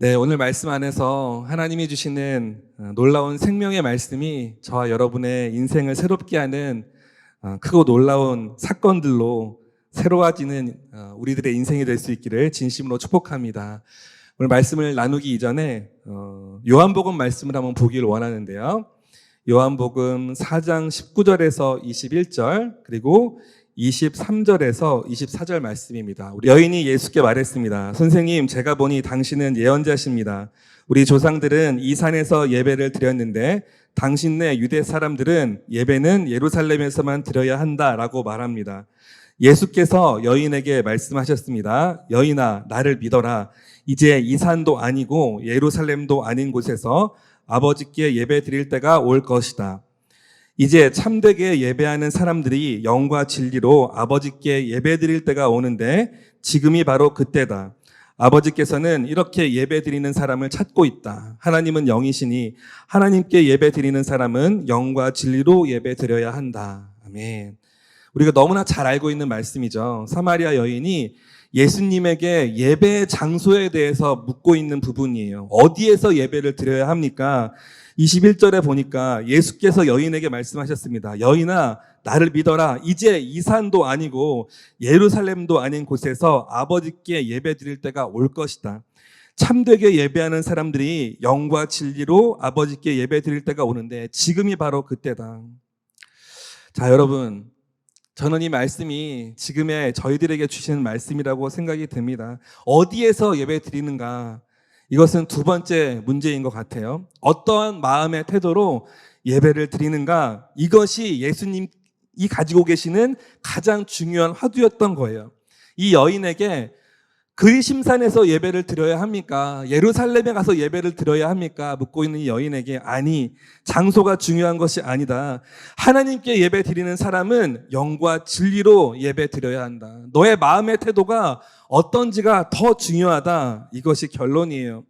네, 오늘 말씀 안에서 하나님이 주시는 놀라운 생명의 말씀이 저와 여러분의 인생을 새롭게 하는 크고 놀라운 사건들로 새로워지는 우리들의 인생이 될 수 있기를 진심으로 축복합니다. 오늘 말씀을 나누기 이전에 요한복음 말씀을 한번 보기를 원하는데요. 요한복음 4장 19절에서 21절 그리고 23절에서 24절 말씀입니다. 우리 여인이 예수께 말했습니다. 선생님, 제가 보니 당신은 예언자십니다. 우리 조상들은 이 산에서 예배를 드렸는데 당신네 유대 사람들은 예배는 예루살렘에서만 드려야 한다라고 말합니다. 예수께서 여인에게 말씀하셨습니다. 여인아, 나를 믿어라. 이제 이 산도 아니고 예루살렘도 아닌 곳에서 아버지께 예배 드릴 때가 올 것이다. 이제 참되게 예배하는 사람들이 영과 진리로 아버지께 예배드릴 때가 오는데 지금이 바로 그때다. 아버지께서는 이렇게 예배드리는 사람을 찾고 있다. 하나님은 영이시니 하나님께 예배드리는 사람은 영과 진리로 예배드려야 한다. 아멘. 우리가 너무나 잘 알고 있는 말씀이죠. 사마리아 여인이 예수님에게 예배 장소에 대해서 묻고 있는 부분이에요. 어디에서 예배를 드려야 합니까? 21절에 보니까 예수께서 여인에게 말씀하셨습니다. 여인아, 나를 믿어라. 이제 이 산도 아니고 예루살렘도 아닌 곳에서 아버지께 예배 드릴 때가 올 것이다. 참되게 예배하는 사람들이 영과 진리로 아버지께 예배 드릴 때가 오는데 지금이 바로 그때다. 자, 여러분, 저는 이 말씀이 지금의 저희들에게 주시는 말씀이라고 생각이 듭니다. 어디에서 예배 드리는가? 이것은 두 번째 문제인 것 같아요. 어떠한 마음의 태도로 예배를 드리는가? 이것이 예수님이 가지고 계시는 가장 중요한 화두였던 거예요. 이 여인에게 그리심산에서 예배를 드려야 합니까? 예루살렘에 가서 예배를 드려야 합니까? 묻고 있는 이 여인에게 아니, 장소가 중요한 것이 아니다. 하나님께 예배 드리는 사람은 영과 진리로 예배 드려야 한다. 너의 마음의 태도가 어떤지가 더 중요하다. 이것이 결론이에요.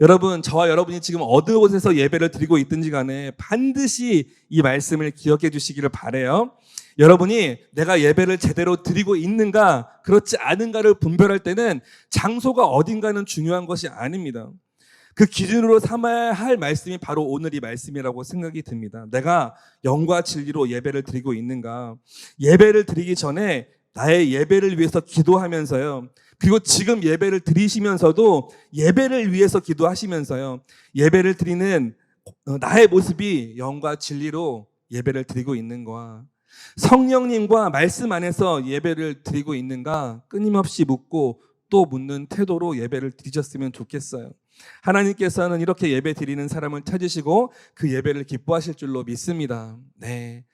여러분, 저와 여러분이 지금 어느 곳에서 예배를 드리고 있든지 간에 반드시 이 말씀을 기억해 주시기를 바라요. 여러분이 내가 예배를 제대로 드리고 있는가, 그렇지 않은가를 분별할 때는 장소가 어딘가는 중요한 것이 아닙니다. 그 기준으로 삼아야 할 말씀이 바로 오늘 이 말씀이라고 생각이 듭니다. 내가 영과 진리로 예배를 드리고 있는가. 예배를 드리기 전에 나의 예배를 위해서 기도하면서요. 그리고 지금 예배를 드리시면서도 예배를 위해서 기도하시면서요. 예배를 드리는 나의 모습이 영과 진리로 예배를 드리고 있는가. 성령님과 말씀 안에서 예배를 드리고 있는가 끊임없이 묻고 또 묻는 태도로 예배를 드리셨으면 좋겠어요. 하나님께서는 이렇게 예배 드리는 사람을 찾으시고 그 예배를 기뻐하실 줄로 믿습니다. 네.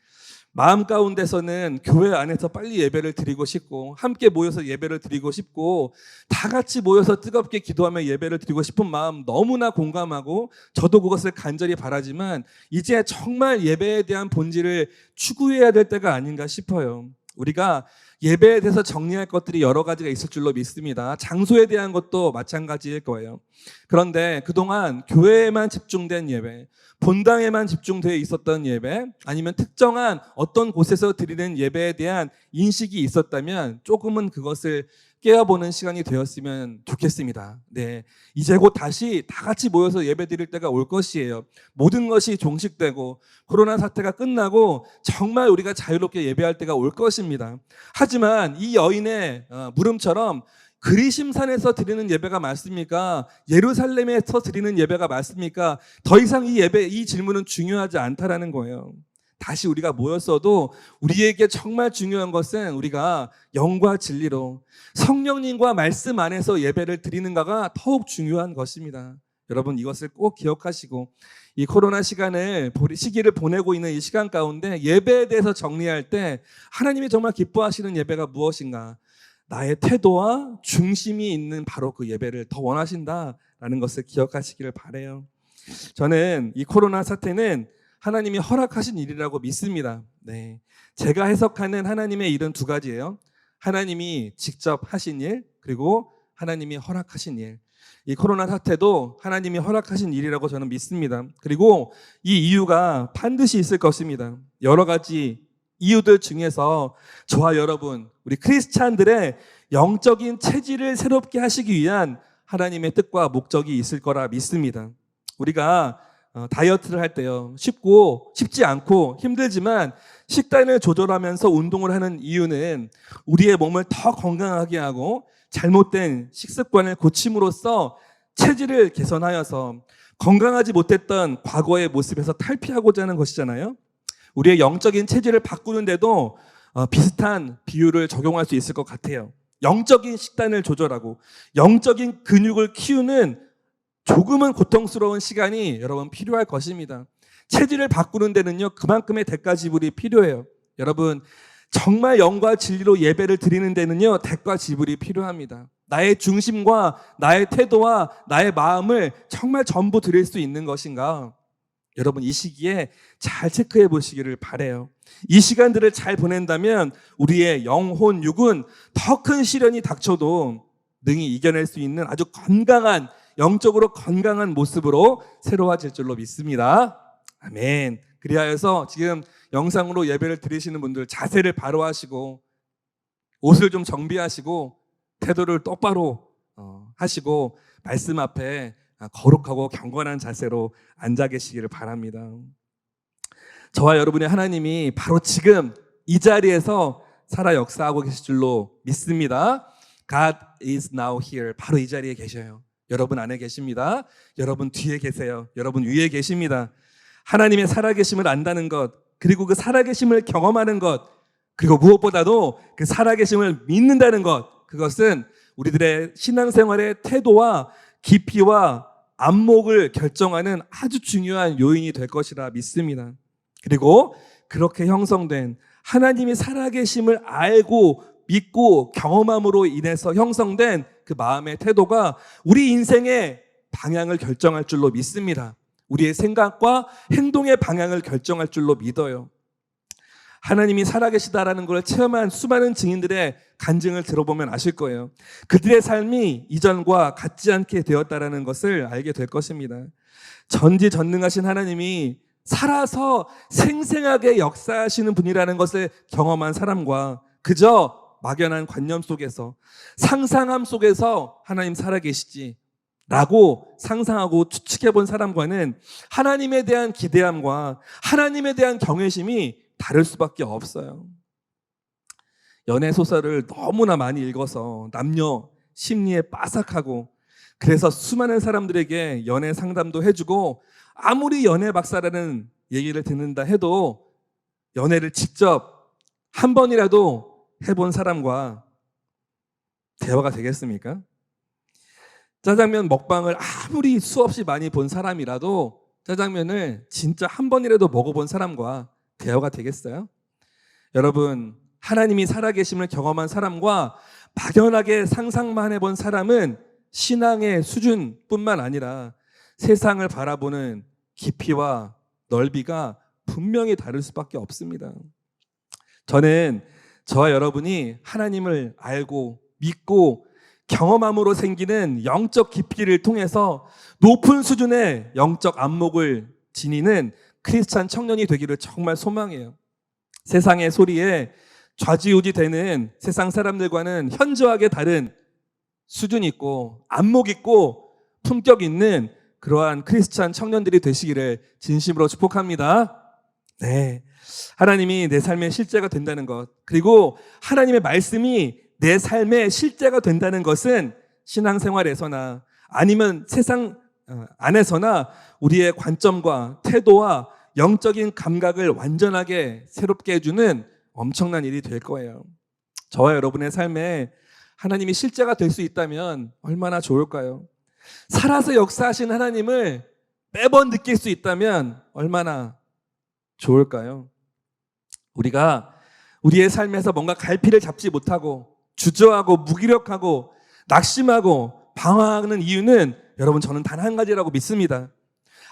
마음 가운데서는 교회 안에서 빨리 예배를 드리고 싶고 함께 모여서 예배를 드리고 싶고 다 같이 모여서 뜨겁게 기도하며 예배를 드리고 싶은 마음 너무나 공감하고 저도 그것을 간절히 바라지만 이제 정말 예배에 대한 본질을 추구해야 될 때가 아닌가 싶어요. 우리가 예배에 대해서 정리할 것들이 여러 가지가 있을 줄로 믿습니다. 장소에 대한 것도 마찬가지일 거예요. 그런데 그동안 교회에만 집중된 예배, 본당에만 집중되어 있었던 예배, 아니면 특정한 어떤 곳에서 드리는 예배에 대한 인식이 있었다면 조금은 그것을 깨어보는 시간이 되었으면 좋겠습니다. 네, 이제 곧 다시 다 같이 모여서 예배 드릴 때가 올 것이에요. 모든 것이 종식되고 코로나 사태가 끝나고 정말 우리가 자유롭게 예배할 때가 올 것입니다. 하지만 이 여인의 물음처럼 그리심산에서 드리는 예배가 맞습니까? 예루살렘에서 드리는 예배가 맞습니까? 더 이상 이 질문은 중요하지 않다라는 거예요. 다시 우리가 모였어도 우리에게 정말 중요한 것은 우리가 영과 진리로 성령님과 말씀 안에서 예배를 드리는가가 더욱 중요한 것입니다. 여러분, 이것을 꼭 기억하시고 이 코로나 시기를 보내고 있는 이 시간 가운데 예배에 대해서 정리할 때 하나님이 정말 기뻐하시는 예배가 무엇인가? 나의 태도와 중심이 있는 바로 그 예배를 더 원하신다라는 것을 기억하시기를 바라요. 저는 이 코로나 사태는 하나님이 허락하신 일이라고 믿습니다. 네, 제가 해석하는 하나님의 일은 두 가지예요. 하나님이 직접 하신 일, 그리고 하나님이 허락하신 일. 이 코로나 사태도 하나님이 허락하신 일이라고 저는 믿습니다. 그리고 이 이유가 반드시 있을 것입니다. 여러 가지 이유들 중에서 저와 여러분, 우리 크리스찬들의 영적인 체질을 새롭게 하시기 위한 하나님의 뜻과 목적이 있을 거라 믿습니다. 우리가 다이어트를 할 때요, 쉽지 않고 힘들지만 식단을 조절하면서 운동을 하는 이유는 우리의 몸을 더 건강하게 하고 잘못된 식습관을 고침으로써 체질을 개선하여서 건강하지 못했던 과거의 모습에서 탈피하고자 하는 것이잖아요. 우리의 영적인 체질을 바꾸는데도 비슷한 비유를 적용할 수 있을 것 같아요. 영적인 식단을 조절하고 영적인 근육을 키우는 조금은 고통스러운 시간이 여러분 필요할 것입니다. 체질을 바꾸는 데는요, 그만큼의 대가 지불이 필요해요. 여러분, 정말 영과 진리로 예배를 드리는 데는요, 대가 지불이 필요합니다. 나의 중심과 나의 태도와 나의 마음을 정말 전부 드릴 수 있는 것인가? 여러분, 이 시기에 잘 체크해 보시기를 바라요. 이 시간들을 잘 보낸다면 우리의 영혼, 육은 더 큰 시련이 닥쳐도 능히 이겨낼 수 있는 아주 건강한, 영적으로 건강한 모습으로 새로워질 줄로 믿습니다. 아멘. 그리하여서 지금 영상으로 예배를 드리시는 분들 자세를 바로 하시고 옷을 좀 정비하시고 태도를 똑바로 하시고 말씀 앞에 거룩하고 경건한 자세로 앉아 계시기를 바랍니다. 저와 여러분의 하나님이 바로 지금 이 자리에서 살아 역사하고 계실 줄로 믿습니다. God is now here. 바로 이 자리에 계셔요. 여러분 안에 계십니다. 여러분 뒤에 계세요. 여러분 위에 계십니다. 하나님의 살아계심을 안다는 것, 그리고 그 살아계심을 경험하는 것, 그리고 무엇보다도 그 살아계심을 믿는다는 것, 그것은 우리들의 신앙생활의 태도와 깊이와 안목을 결정하는 아주 중요한 요인이 될 것이라 믿습니다. 그리고 그렇게 형성된 하나님이 살아계심을 알고 믿고 경험함으로 인해서 형성된 그 마음의 태도가 우리 인생의 방향을 결정할 줄로 믿습니다. 우리의 생각과 행동의 방향을 결정할 줄로 믿어요. 하나님이 살아계시다라는 걸 체험한 수많은 증인들의 간증을 들어보면 아실 거예요. 그들의 삶이 이전과 같지 않게 되었다라는 것을 알게 될 것입니다. 전지전능하신 하나님이 살아서 생생하게 역사하시는 분이라는 것을 경험한 사람과 그저 막연한 관념 속에서, 상상함 속에서 하나님 살아계시지 라고 상상하고 추측해 본 사람과는 하나님에 대한 기대함과 하나님에 대한 경외심이 다를 수밖에 없어요. 연애 소설을 너무나 많이 읽어서 남녀 심리에 빠삭하고, 그래서 수많은 사람들에게 연애 상담도 해주고, 아무리 연애 박사라는 얘기를 듣는다 해도 연애를 직접 한 번이라도 해본 사람과 대화가 되겠습니까? 짜장면 먹방을 아무리 수없이 많이 본 사람이라도 짜장면을 진짜 한 번이라도 먹어본 사람과 대화가 되겠어요? 여러분, 하나님이 살아계심을 경험한 사람과 막연하게 상상만 해본 사람은 신앙의 수준뿐만 아니라 세상을 바라보는 깊이와 넓이가 분명히 다를 수밖에 없습니다. 저는 저와 여러분이 하나님을 알고 믿고 경험함으로 생기는 영적 깊이를 통해서 높은 수준의 영적 안목을 지니는 크리스찬 청년이 되기를 정말 소망해요. 세상의 소리에 좌지우지 되는 세상 사람들과는 현저하게 다른 수준 있고 안목 있고 품격 있는 그러한 크리스찬 청년들이 되시기를 진심으로 축복합니다. 네, 하나님이 내 삶의 실제가 된다는 것, 그리고 하나님의 말씀이 내 삶의 실제가 된다는 것은 신앙생활에서나 아니면 세상 안에서나 우리의 관점과 태도와 영적인 감각을 완전하게 새롭게 해주는 엄청난 일이 될 거예요. 저와 여러분의 삶에 하나님이 실제가 될 수 있다면 얼마나 좋을까요? 살아서 역사하신 하나님을 매번 느낄 수 있다면 얼마나 좋을까요? 우리가 우리의 삶에서 뭔가 갈피를 잡지 못하고 주저하고 무기력하고 낙심하고 방황하는 이유는 여러분, 저는 단 한 가지라고 믿습니다.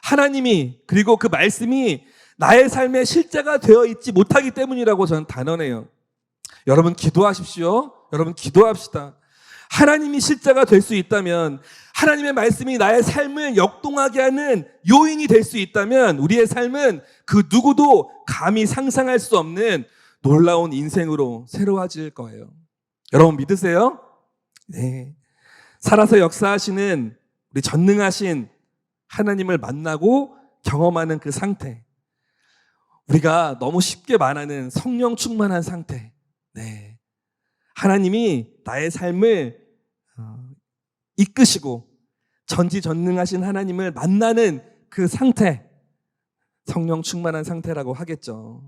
하나님이, 그리고 그 말씀이 나의 삶의 실제가 되어 있지 못하기 때문이라고 저는 단언해요. 여러분 기도하십시오. 여러분 기도합시다. 하나님이 실제가 될 수 있다면, 하나님의 말씀이 나의 삶을 역동하게 하는 요인이 될 수 있다면 우리의 삶은 그 누구도 감히 상상할 수 없는 놀라운 인생으로 새로워질 거예요. 여러분 믿으세요? 네. 살아서 역사하시는 우리 전능하신 하나님을 만나고 경험하는 그 상태. 우리가 너무 쉽게 말하는 성령 충만한 상태. 네. 하나님이 나의 삶을 이끄시고 전지전능하신 하나님을 만나는 그 상태. 성령 충만한 상태라고 하겠죠.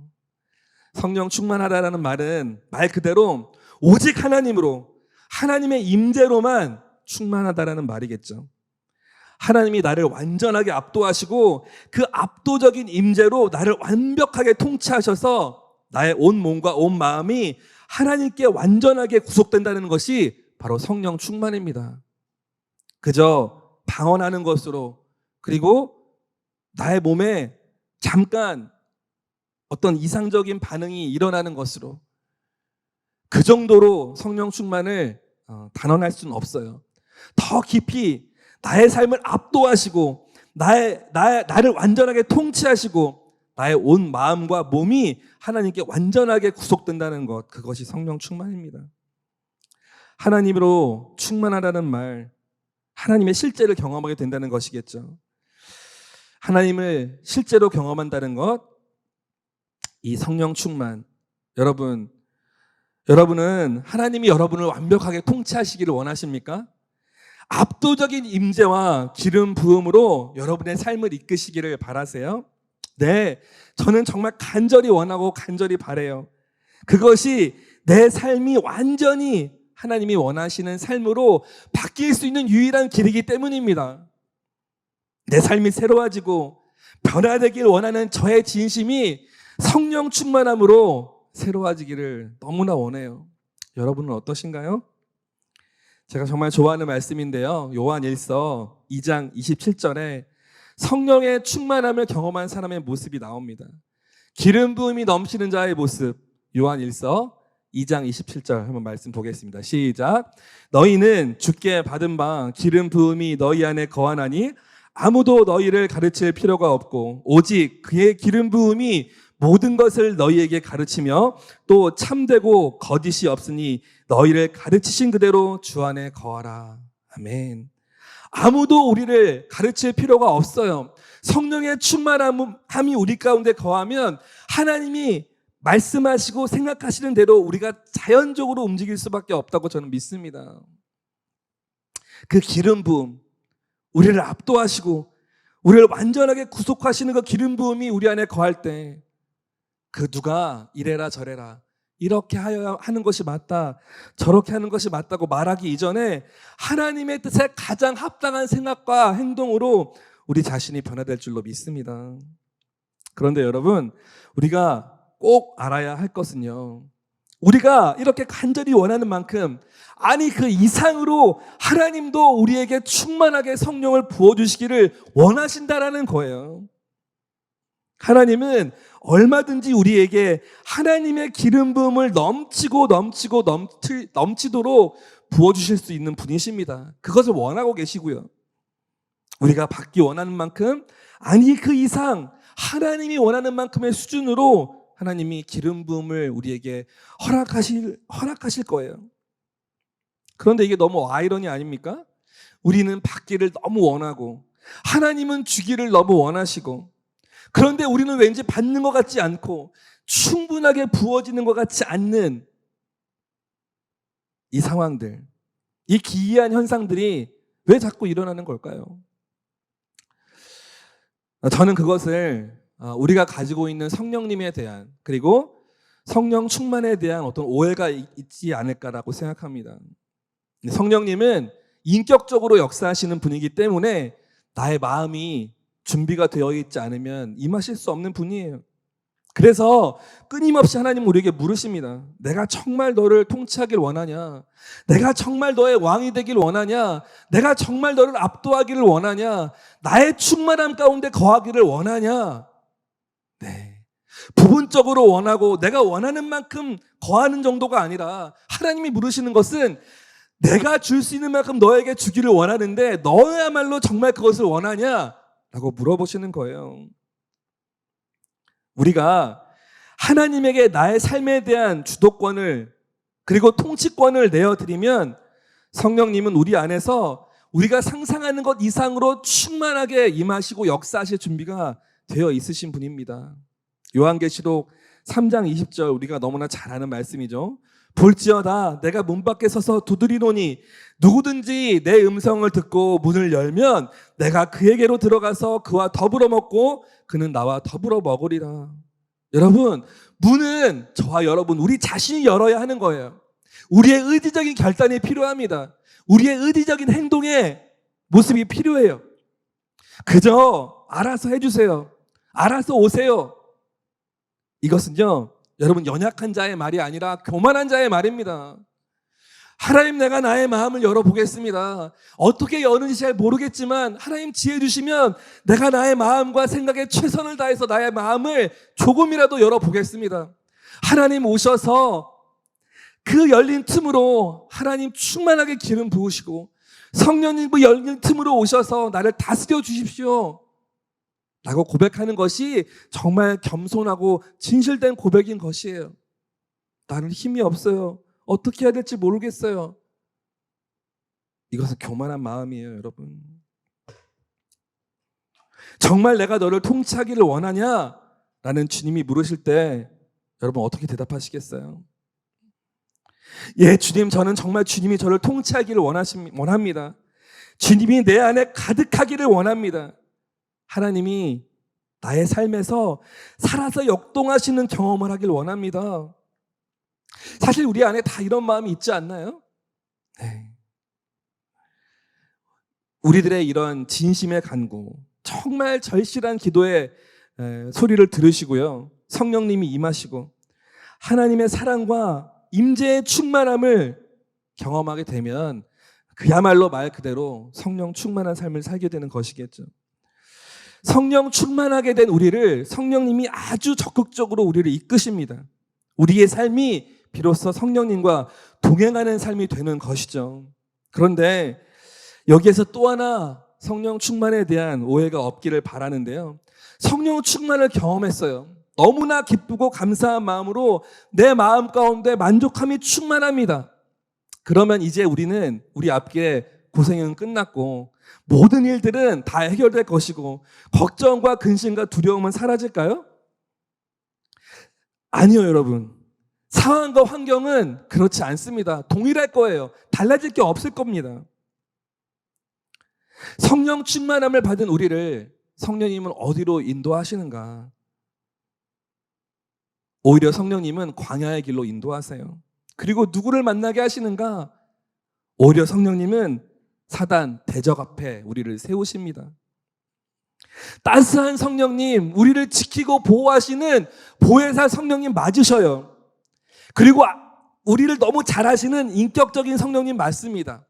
성령 충만하다라는 말은 말 그대로 오직 하나님으로, 하나님의 임재로만 충만하다라는 말이겠죠. 하나님이 나를 완전하게 압도하시고 그 압도적인 임재로 나를 완벽하게 통치하셔서 나의 온 몸과 온 마음이 하나님께 완전하게 구속된다는 것이 바로 성령 충만입니다. 그저 방언하는 것으로, 그리고 나의 몸에 잠깐 어떤 이상적인 반응이 일어나는 것으로, 그 정도로 성령 충만을 단언할 수는 없어요. 더 깊이 나의 삶을 압도하시고 나를 완전하게 통치하시고 나의 온 마음과 몸이 하나님께 완전하게 구속된다는 것, 그것이 성령 충만입니다. 하나님으로 충만하다는 말, 하나님의 실제를 경험하게 된다는 것이겠죠. 하나님을 실제로 경험한다는 것, 이 성령 충만. 여러분은 하나님이 여러분을 완벽하게 통치하시기를 원하십니까? 압도적인 임재와 기름 부음으로 여러분의 삶을 이끄시기를 바라세요? 네, 저는 정말 간절히 원하고 간절히 바라요. 그것이 내 삶이 완전히 하나님이 원하시는 삶으로 바뀔 수 있는 유일한 길이기 때문입니다. 내 삶이 새로워지고 변화되길 원하는 저의 진심이 성령 충만함으로 새로워지기를 너무나 원해요. 여러분은 어떠신가요? 제가 정말 좋아하는 말씀인데요. 요한 1서 2장 27절에 성령의 충만함을 경험한 사람의 모습이 나옵니다. 기름 부음이 넘치는 자의 모습. 요한 1서 2장 27절 한번 말씀 보겠습니다. 시작. 너희는 주께 받은 바 기름 부음이 너희 안에 거하나니 아무도 너희를 가르칠 필요가 없고 오직 그의 기름 부음이 모든 것을 너희에게 가르치며 또 참되고 거짓이 없으니 너희를 가르치신 그대로 주 안에 거하라. 아멘. 아무도 우리를 가르칠 필요가 없어요. 성령의 충만함이 우리 가운데 거하면 하나님이 말씀하시고 생각하시는 대로 우리가 자연적으로 움직일 수밖에 없다고 저는 믿습니다. 그 기름 부음, 우리를 압도하시고 우리를 완전하게 구속하시는 그 기름 부음이 우리 안에 거할 때 그 누가 이래라 저래라 이렇게 하는 것이 맞다, 저렇게 하는 것이 맞다고 말하기 이전에 하나님의 뜻에 가장 합당한 생각과 행동으로 우리 자신이 변화될 줄로 믿습니다. 그런데 여러분, 우리가 꼭 알아야 할 것은요, 우리가 이렇게 간절히 원하는 만큼, 아니 그 이상으로 하나님도 우리에게 충만하게 성령을 부어주시기를 원하신다라는 거예요. 하나님은 얼마든지 우리에게 하나님의 기름 부음을 넘치도록 부어주실 수 있는 분이십니다. 그것을 원하고 계시고요. 우리가 받기 원하는 만큼, 아니 그 이상 하나님이 원하는 만큼의 수준으로 하나님이 기름 부음을 우리에게 허락하실 거예요. 그런데 이게 너무 아이러니 아닙니까? 우리는 받기를 너무 원하고 하나님은 주기를 너무 원하시고, 그런데 우리는 왠지 받는 것 같지 않고 충분하게 부어지는 것 같지 않는 이 상황들, 이 기이한 현상들이 왜 자꾸 일어나는 걸까요? 저는 그것을 우리가 가지고 있는 성령님에 대한, 그리고 성령 충만에 대한 어떤 오해가 있지 않을까라고 생각합니다. 성령님은 인격적으로 역사하시는 분이기 때문에 나의 마음이 준비가 되어 있지 않으면 임하실 수 없는 분이에요. 그래서 끊임없이 하나님은 우리에게 물으십니다. 내가 정말 너를 통치하길 원하냐? 내가 정말 너의 왕이 되길 원하냐? 내가 정말 너를 압도하기를 원하냐? 나의 충만함 가운데 거하기를 원하냐? 네. 부분적으로 원하고 내가 원하는 만큼 거하는 정도가 아니라 하나님이 물으시는 것은 내가 줄 수 있는 만큼 너에게 주기를 원하는데 너야말로 정말 그것을 원하냐? 라고 물어보시는 거예요. 우리가 하나님에게 나의 삶에 대한 주도권을, 그리고 통치권을 내어드리면 성령님은 우리 안에서 우리가 상상하는 것 이상으로 충만하게 임하시고 역사하실 준비가 되어 있으신 분입니다. 요한계시록 3장 20절 우리가 너무나 잘 아는 말씀이죠. 볼지어다 내가 문 밖에 서서 두드리노니 누구든지 내 음성을 듣고 문을 열면 내가 그에게로 들어가서 그와 더불어 먹고 그는 나와 더불어 먹으리라. 여러분, 문은 저와 여러분 우리 자신이 열어야 하는 거예요. 우리의 의지적인 결단이 필요합니다. 우리의 의지적인 행동의 모습이 필요해요. 그저 알아서 해주세요. 알아서 오세요. 이것은요, 여러분 연약한 자의 말이 아니라 교만한 자의 말입니다. 하나님, 내가 나의 마음을 열어보겠습니다. 어떻게 여는지 잘 모르겠지만 하나님 지혜 주시면 내가 나의 마음과 생각에 최선을 다해서 나의 마음을 조금이라도 열어보겠습니다. 하나님 오셔서 그 열린 틈으로 하나님 충만하게 기름 부으시고 성령님 그 열린 틈으로 오셔서 나를 다스려 주십시오 라고 고백하는 것이 정말 겸손하고 진실된 고백인 것이에요. 나는 힘이 없어요. 어떻게 해야 될지 모르겠어요. 이것은 교만한 마음이에요, 여러분. 정말 내가 너를 통치하기를 원하냐? 라는 주님이 물으실 때 여러분 어떻게 대답하시겠어요? 예, 주님, 저는 정말 주님이 저를 통치하기를 원합니다. 주님이 내 안에 가득하기를 원합니다. 하나님이 나의 삶에서 살아서 역동하시는 경험을 하길 원합니다. 사실 우리 안에 다 이런 마음이 있지 않나요? 네. 우리들의 이런 진심의 간구, 정말 절실한 기도의 소리를 들으시고요, 성령님이 임하시고 하나님의 사랑과 임재의 충만함을 경험하게 되면 그야말로 말 그대로 성령 충만한 삶을 살게 되는 것이겠죠. 성령 충만하게 된 우리를 성령님이 아주 적극적으로 우리를 이끄십니다. 우리의 삶이 비로소 성령님과 동행하는 삶이 되는 것이죠. 그런데 여기에서 또 하나 성령 충만에 대한 오해가 없기를 바라는데요. 성령 충만을 경험했어요. 너무나 기쁘고 감사한 마음으로 내 마음 가운데 만족함이 충만합니다. 그러면 이제 우리는 우리 앞길에 고생은 끝났고 모든 일들은 다 해결될 것이고 걱정과 근심과 두려움은 사라질까요? 아니요, 여러분. 상황과 환경은 그렇지 않습니다. 동일할 거예요. 달라질 게 없을 겁니다. 성령 충만함을 받은 우리를 성령님은 어디로 인도하시는가? 오히려 성령님은 광야의 길로 인도하세요. 그리고 누구를 만나게 하시는가? 오히려 성령님은 사단 대적 앞에 우리를 세우십니다. 따스한 성령님, 우리를 지키고 보호하시는 보혜사 성령님 맞으셔요. 그리고 우리를 너무 잘하시는 인격적인 성령님 맞습니다.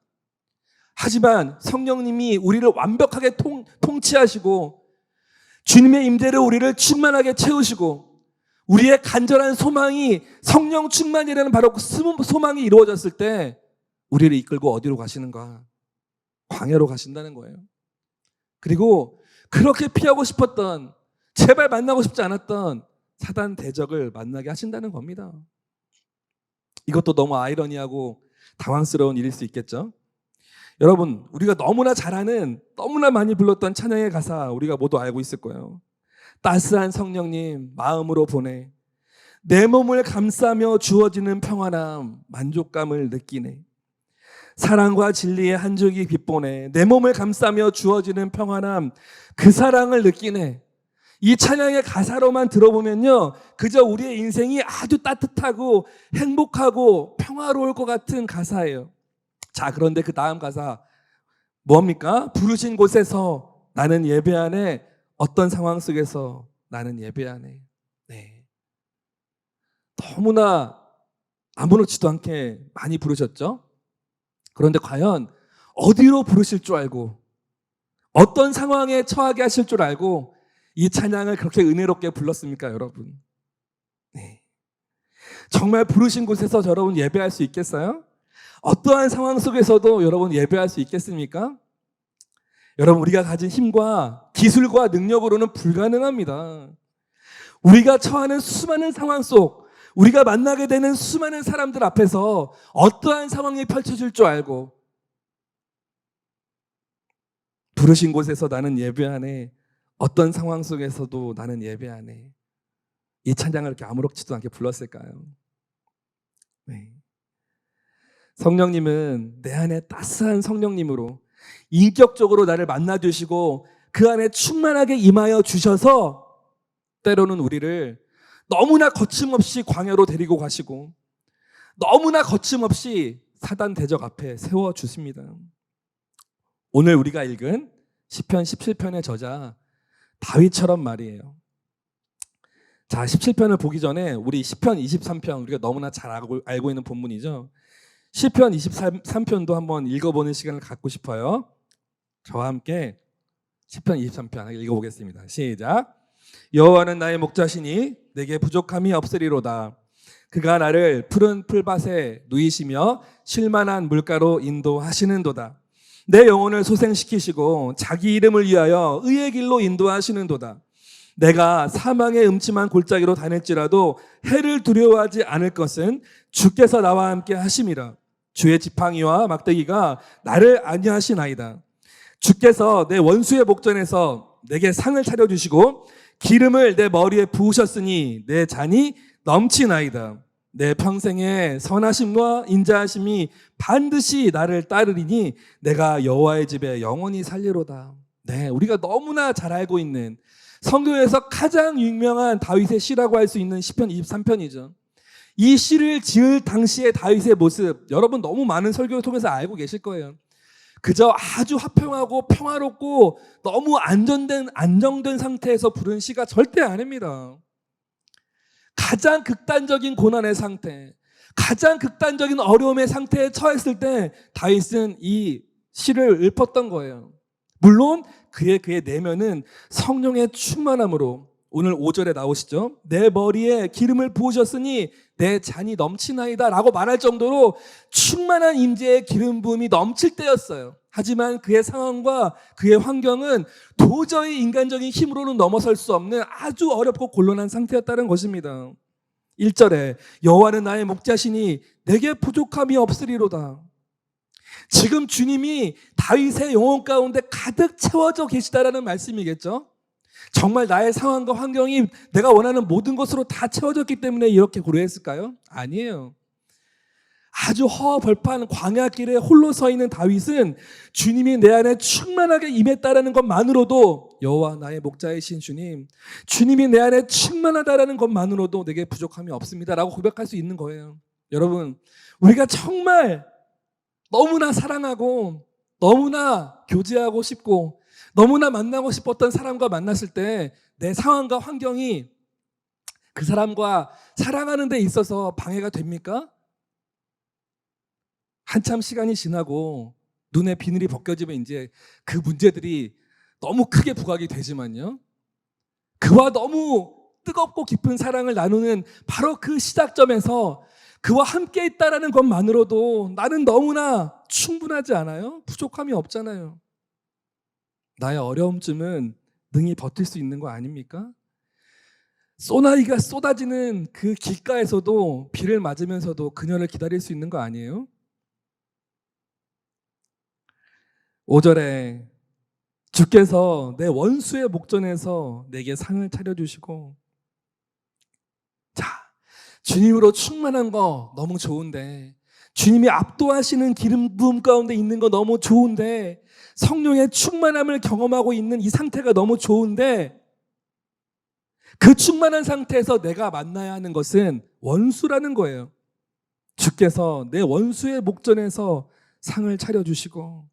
하지만 성령님이 우리를 완벽하게 통치하시고 주님의 임재를 우리를 충만하게 채우시고 우리의 간절한 소망이 성령 충만이라는 바로 그 소망이 이루어졌을 때 우리를 이끌고 어디로 가시는가? 광야로 가신다는 거예요. 그리고 그렇게 피하고 싶었던, 제발 만나고 싶지 않았던 사단 대적을 만나게 하신다는 겁니다. 이것도 너무 아이러니하고 당황스러운 일일 수 있겠죠? 여러분, 우리가 너무나 잘 아는, 너무나 많이 불렀던 찬양의 가사 우리가 모두 알고 있을 거예요. 따스한 성령님 마음으로 보내 내 몸을 감싸며 주어지는 평안함 만족감을 느끼네. 사랑과 진리의 한 줄기 빛보내 내 몸을 감싸며 주어지는 평안함 그 사랑을 느끼네. 이 찬양의 가사로만 들어보면요, 그저 우리의 인생이 아주 따뜻하고 행복하고 평화로울 것 같은 가사예요. 자, 그런데 그 다음 가사 뭡니까? 부르신 곳에서 나는 예배하네. 어떤 상황 속에서 나는 예배하네. 네. 너무나 아무렇지도 않게 많이 부르셨죠? 그런데 과연 어디로 부르실 줄 알고 어떤 상황에 처하게 하실 줄 알고 이 찬양을 그렇게 은혜롭게 불렀습니까, 여러분? 네. 정말 부르신 곳에서 여러분 예배할 수 있겠어요? 어떠한 상황 속에서도 여러분 예배할 수 있겠습니까? 여러분, 우리가 가진 힘과 기술과 능력으로는 불가능합니다. 우리가 처하는 수많은 상황 속, 우리가 만나게 되는 수많은 사람들 앞에서 어떠한 상황이 펼쳐질 줄 알고 부르신 곳에서 나는 예배하네. 어떤 상황 속에서도 나는 예배하네. 이 찬양을 이렇게 아무렇지도 않게 불렀을까요? 네. 성령님은 내 안에 따스한 성령님으로 인격적으로 나를 만나주시고 그 안에 충만하게 임하여 주셔서 때로는 우리를 너무나 거침없이 광야로 데리고 가시고 너무나 거침없이 사단 대적 앞에 세워주십니다. 오늘 우리가 읽은 시편 17편의 저자 다윗처럼 말이에요. 자, 17편을 보기 전에 우리 시편 23편, 우리가 너무나 잘 알고 있는 본문이죠. 시편 23편도 한번 읽어보는 시간을 갖고 싶어요. 저와 함께 시편 23편 읽어보겠습니다. 시작. 여호와는 나의 목자시니 내게 부족함이 없으리로다. 그가 나를 푸른 풀밭에 누이시며 쉴만한 물가로 인도하시는도다. 내 영혼을 소생시키시고 자기 이름을 위하여 의의 길로 인도하시는도다. 내가 사망의 음침한 골짜기로 다닐지라도 해를 두려워하지 않을 것은 주께서 나와 함께 하심이라. 주의 지팡이와 막대기가 나를 안위하시나이다. 주께서 내 원수의 목전에서 내게 상을 차려주시고 기름을 내 머리에 부으셨으니 내 잔이 넘치나이다. 내 평생의 선하심과 인자하심이 반드시 나를 따르리니 내가 여호와의 집에 영원히 살리로다. 네, 우리가 너무나 잘 알고 있는 성경에서 가장 유명한 다윗의 시라고 할 수 있는 시편 23편이죠. 이 시를 지을 당시의 다윗의 모습, 여러분 너무 많은 설교를 통해서 알고 계실 거예요. 그저 아주 화평하고 평화롭고 너무 안정된 상태에서 부른 시가 절대 아닙니다. 가장 극단적인 고난의 상태, 가장 극단적인 어려움의 상태에 처했을 때 다윗은 이 시를 읊었던 거예요. 물론 그의 내면은 성령의 충만함으로, 오늘 5절에 나오시죠. 내 머리에 기름을 부으셨으니 내 잔이 넘치나이다 라고 말할 정도로 충만한 임재의 기름 부음이 넘칠 때였어요. 하지만 그의 상황과 그의 환경은 도저히 인간적인 힘으로는 넘어설 수 없는 아주 어렵고 곤란한 상태였다는 것입니다. 1절에 여호와는 나의 목자시니 내게 부족함이 없으리로다. 지금 주님이 다윗의 영혼 가운데 가득 채워져 계시다라는 말씀이겠죠. 정말 나의 상황과 환경이 내가 원하는 모든 것으로 다 채워졌기 때문에 이렇게 고려했을까요? 아니에요. 아주 허허벌판 광야길에 홀로 서 있는 다윗은 주님이 내 안에 충만하게 임했다라는 것만으로도, 여호와 나의 목자이신 주님, 주님이 내 안에 충만하다라는 것만으로도 내게 부족함이 없습니다라고 고백할 수 있는 거예요. 여러분, 우리가 정말 너무나 사랑하고 너무나 교제하고 싶고 너무나 만나고 싶었던 사람과 만났을 때 내 상황과 환경이 그 사람과 사랑하는 데 있어서 방해가 됩니까? 한참 시간이 지나고 눈에 비늘이 벗겨지면 이제 그 문제들이 너무 크게 부각이 되지만요. 그와 너무 뜨겁고 깊은 사랑을 나누는 바로 그 시작점에서 그와 함께 있다라는 것만으로도 나는 너무나 충분하지 않아요? 부족함이 없잖아요. 나의 어려움쯤은 능히 버틸 수 있는 거 아닙니까? 소나기가 쏟아지는 그 길가에서도 비를 맞으면서도 그녀를 기다릴 수 있는 거 아니에요? 5절에 주께서 내 원수의 목전에서 내게 상을 차려주시고, 자, 주님으로 충만한 거 너무 좋은데, 주님이 압도하시는 기름 부음 가운데 있는 거 너무 좋은데, 성령의 충만함을 경험하고 있는 이 상태가 너무 좋은데, 그 충만한 상태에서 내가 만나야 하는 것은 원수라는 거예요. 주께서 내 원수의 목전에서 상을 차려주시고,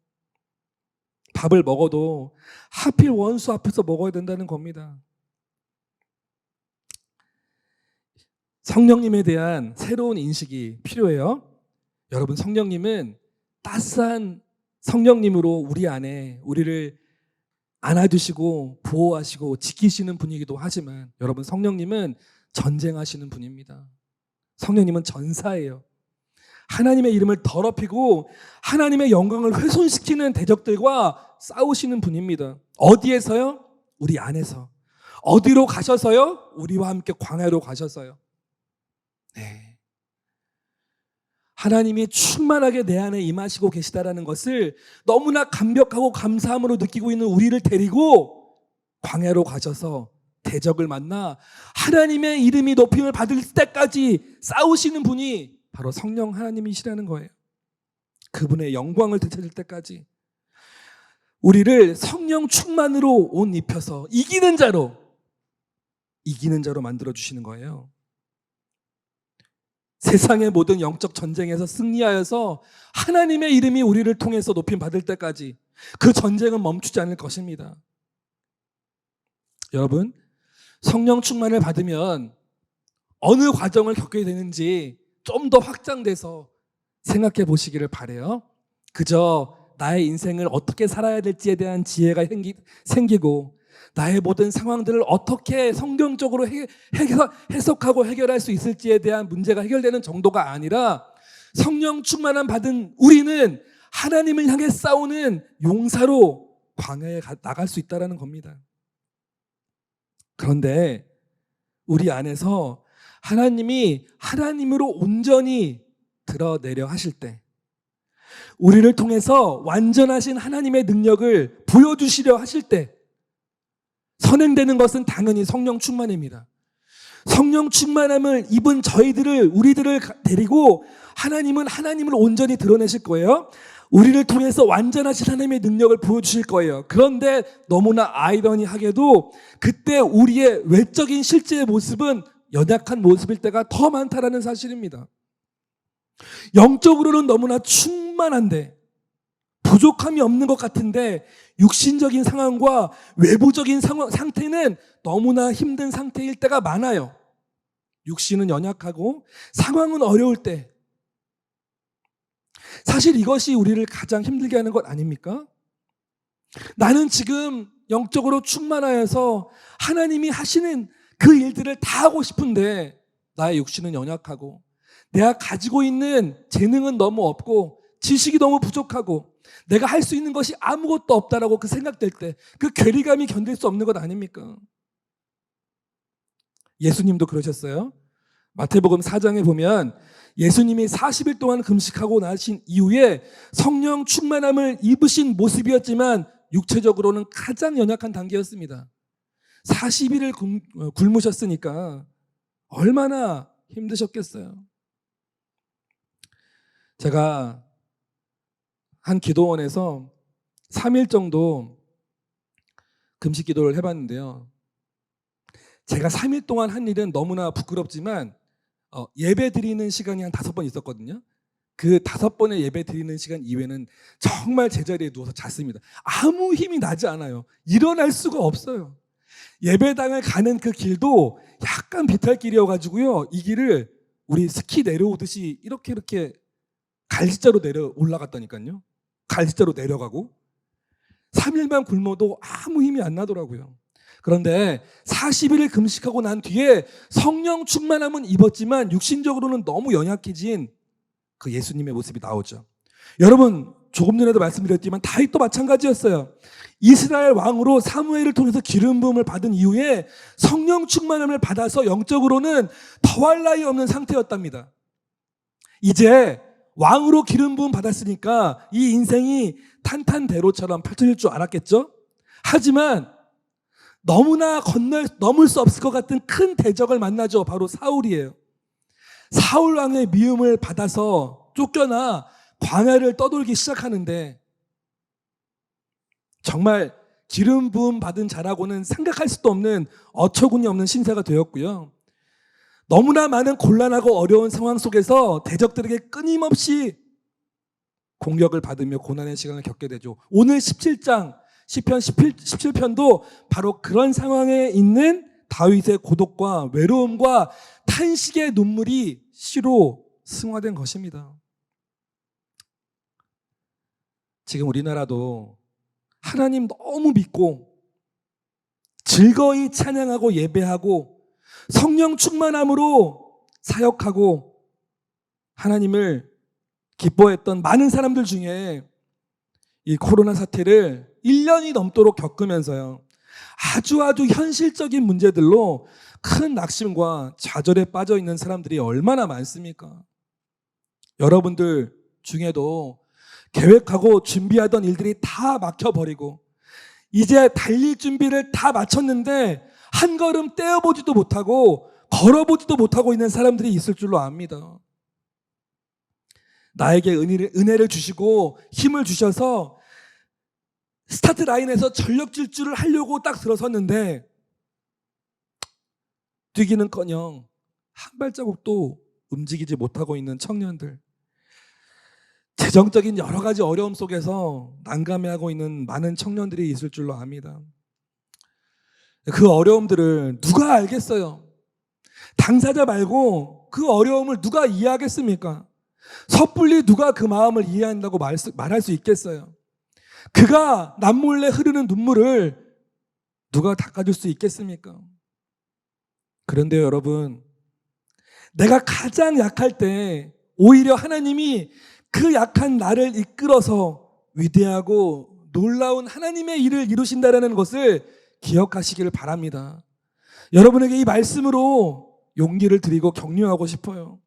밥을 먹어도 하필 원수 앞에서 먹어야 된다는 겁니다. 성령님에 대한 새로운 인식이 필요해요. 여러분, 성령님은 따스한 성령님으로 우리 안에 우리를 안아주시고 보호하시고 지키시는 분이기도 하지만, 여러분, 성령님은 전쟁하시는 분입니다. 성령님은 전사예요. 하나님의 이름을 더럽히고 하나님의 영광을 훼손시키는 대적들과 싸우시는 분입니다. 어디에서요? 우리 안에서. 어디로 가셔서요? 우리와 함께 광야로 가셔서요. 네. 하나님이 충만하게 내 안에 임하시고 계시다라는 것을 너무나 감격하고 감사함으로 느끼고 있는 우리를 데리고 광야로 가셔서 대적을 만나 하나님의 이름이 높임을 받을 때까지 싸우시는 분이 바로 성령 하나님이시라는 거예요. 그분의 영광을 되찾을 때까지 우리를 성령 충만으로 옷 입혀서 이기는 자로 만들어 주시는 거예요. 세상의 모든 영적 전쟁에서 승리하여서 하나님의 이름이 우리를 통해서 높임 받을 때까지 그 전쟁은 멈추지 않을 것입니다. 여러분, 성령 충만을 받으면 어느 과정을 겪게 되는지 좀 더 확장돼서 생각해 보시기를 바라요. 그저 나의 인생을 어떻게 살아야 될지에 대한 지혜가 생기고 나의 모든 상황들을 어떻게 성경적으로 해석하고 해결할 수 있을지에 대한 문제가 해결되는 정도가 아니라 성령 충만함 받은 우리는 하나님을 향해 싸우는 용사로 광야에 나갈 수 있다는 겁니다. 그런데 우리 안에서 하나님이 하나님으로 온전히 드러내려 하실 때, 우리를 통해서 완전하신 하나님의 능력을 보여주시려 하실 때 선행되는 것은 당연히 성령 충만입니다. 성령 충만함을 입은 우리들을 데리고 하나님은 하나님을 온전히 드러내실 거예요. 우리를 통해서 완전하신 하나님의 능력을 보여주실 거예요. 그런데 너무나 아이러니하게도 그때 우리의 외적인 실제의 모습은 연약한 모습일 때가 더 많다라는 사실입니다. 영적으로는 너무나 충만한데 부족함이 없는 것 같은데 육신적인 상황과 외부적인 상태는 너무나 힘든 상태일 때가 많아요. 육신은 연약하고 상황은 어려울 때, 사실 이것이 우리를 가장 힘들게 하는 것 아닙니까? 나는 지금 영적으로 충만하여서 하나님이 하시는 그 일들을 다 하고 싶은데 나의 육신은 연약하고 내가 가지고 있는 재능은 너무 없고 지식이 너무 부족하고 내가 할 수 있는 것이 아무것도 없다라고 그 생각될 때 그 괴리감이 견딜 수 없는 것 아닙니까? 예수님도 그러셨어요. 마태복음 4장에 보면 예수님이 40일 동안 금식하고 나신 이후에 성령 충만함을 입으신 모습이었지만 육체적으로는 가장 연약한 단계였습니다. 40일을 굶으셨으니까 얼마나 힘드셨겠어요. 제가 한 기도원에서 3일 정도 금식 기도를 해봤는데요. 제가 3일 동안 한 일은 너무나 부끄럽지만 예배 드리는 시간이 한 5번 있었거든요. 그 5번의 예배 드리는 시간 이외에는 정말 제자리에 누워서 잤습니다. 아무 힘이 나지 않아요. 일어날 수가 없어요. 예배당을 가는 그 길도 약간 비탈길이어가지고요. 이 길을 우리 스키 내려오듯이 이렇게 갈지자로 올라갔다니까요. 갈지자로 내려가고 3일만 굶어도 아무 힘이 안 나더라고요. 그런데 40일을 금식하고 난 뒤에 성령 충만함은 입었지만 육신적으로는 너무 연약해진 그 예수님의 모습이 나오죠. 여러분, 조금 전에도 말씀드렸지만 다윗도 마찬가지였어요. 이스라엘 왕으로 사무엘을 통해서 기름 부음을 받은 이후에 성령 충만함을 받아서 영적으로는 더할 나위 없는 상태였답니다. 이제 왕으로 기름 부음 받았으니까 이 인생이 탄탄대로처럼 펼쳐질 줄 알았겠죠? 하지만 너무나 넘을 수 없을 것 같은 큰 대적을 만나죠. 바로 사울이에요. 사울 왕의 미움을 받아서 쫓겨나 광야를 떠돌기 시작하는데 정말 기름 부음 받은 자라고는 생각할 수도 없는 어처구니 없는 신세가 되었고요. 너무나 많은 곤란하고 어려운 상황 속에서 대적들에게 끊임없이 공격을 받으며 고난의 시간을 겪게 되죠. 오늘 17장 시편 17편도 바로 그런 상황에 있는 다윗의 고독과 외로움과 탄식의 눈물이 시로 승화된 것입니다. 지금 우리나라도 하나님 너무 믿고 즐거이 찬양하고 예배하고 성령 충만함으로 사역하고 하나님을 기뻐했던 많은 사람들 중에 이 코로나 사태를 1년이 넘도록 겪으면서요, 아주 현실적인 문제들로 큰 낙심과 좌절에 빠져 있는 사람들이 얼마나 많습니까? 여러분들 중에도 계획하고 준비하던 일들이 다 막혀버리고 이제 달릴 준비를 다 마쳤는데 한 걸음 떼어보지도 못하고 걸어보지도 못하고 있는 사람들이 있을 줄로 압니다. 나에게 은혜를 주시고 힘을 주셔서 스타트 라인에서 전력 질주를 하려고 딱 들어섰는데 뛰기는커녕 한 발자국도 움직이지 못하고 있는 청년들, 재정적인 여러 가지 어려움 속에서 난감해하고 있는 많은 청년들이 있을 줄로 압니다. 그 어려움들을 누가 알겠어요? 당사자 말고 그 어려움을 누가 이해하겠습니까? 섣불리 누가 그 마음을 이해한다고 말할 수 있겠어요? 그가 남몰래 흐르는 눈물을 누가 닦아줄 수 있겠습니까? 그런데 여러분, 내가 가장 약할 때 오히려 하나님이 그 약한 나를 이끌어서 위대하고 놀라운 하나님의 일을 이루신다는 것을 기억하시기를 바랍니다. 여러분에게 이 말씀으로 용기를 드리고 격려하고 싶어요.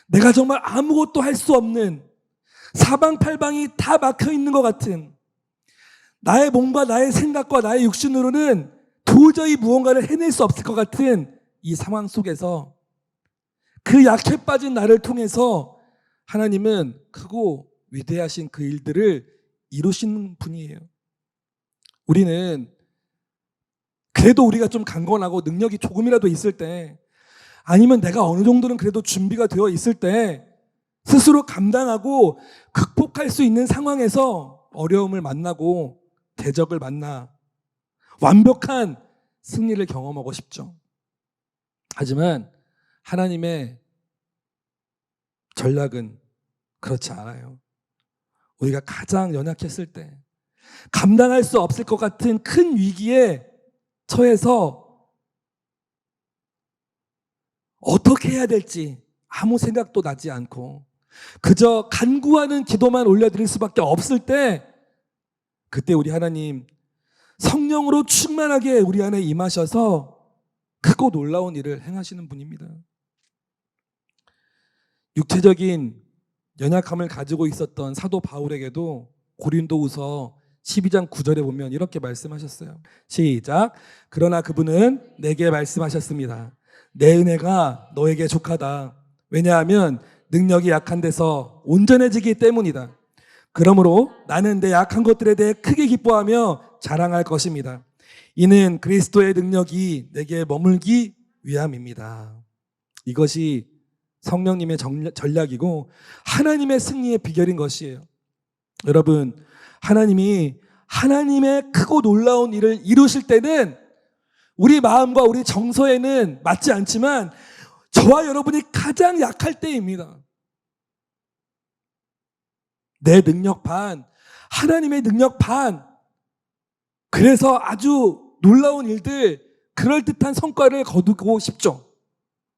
내가 정말 아무것도 할 수 없는, 사방팔방이 다 막혀 있는 것 같은, 나의 몸과 나의 생각과 나의 육신으로는 도저히 무언가를 해낼 수 없을 것 같은 이 상황 속에서 그 약해 빠진 나를 통해서 하나님은 크고 위대하신 그 일들을 이루시는 분이에요. 우리는 그래도 우리가 좀 강건하고 능력이 조금이라도 있을 때, 아니면 내가 어느 정도는 그래도 준비가 되어 있을 때 스스로 감당하고 극복할 수 있는 상황에서 어려움을 만나고 대적을 만나 완벽한 승리를 경험하고 싶죠. 하지만 하나님의 전략은 그렇지 않아요. 우리가 가장 연약했을 때, 감당할 수 없을 것 같은 큰 위기에 처해서 어떻게 해야 될지 아무 생각도 나지 않고 그저 간구하는 기도만 올려드릴 수밖에 없을 때, 그때 우리 하나님 성령으로 충만하게 우리 안에 임하셔서 크고 놀라운 일을 행하시는 분입니다. 육체적인 연약함을 가지고 있었던 사도 바울에게도 고린도후서 12장 9절에 보면 이렇게 말씀하셨어요. 시작. 그러나 그분은 내게 말씀하셨습니다. 내 은혜가 너에게 족하다. 왜냐하면 능력이 약한 데서 온전해지기 때문이다. 그러므로 나는 내 약한 것들에 대해 크게 기뻐하며 자랑할 것입니다. 이는 그리스도의 능력이 내게 머물기 위함입니다. 이것이 성령님의 전략이고 하나님의 승리의 비결인 것이에요. 여러분, 하나님이 하나님의 크고 놀라운 일을 이루실 때는 우리 마음과 우리 정서에는 맞지 않지만 저와 여러분이 가장 약할 때입니다. 내 능력 반, 하나님의 능력 반. 그래서 아주 놀라운 일들, 그럴듯한 성과를 거두고 싶죠.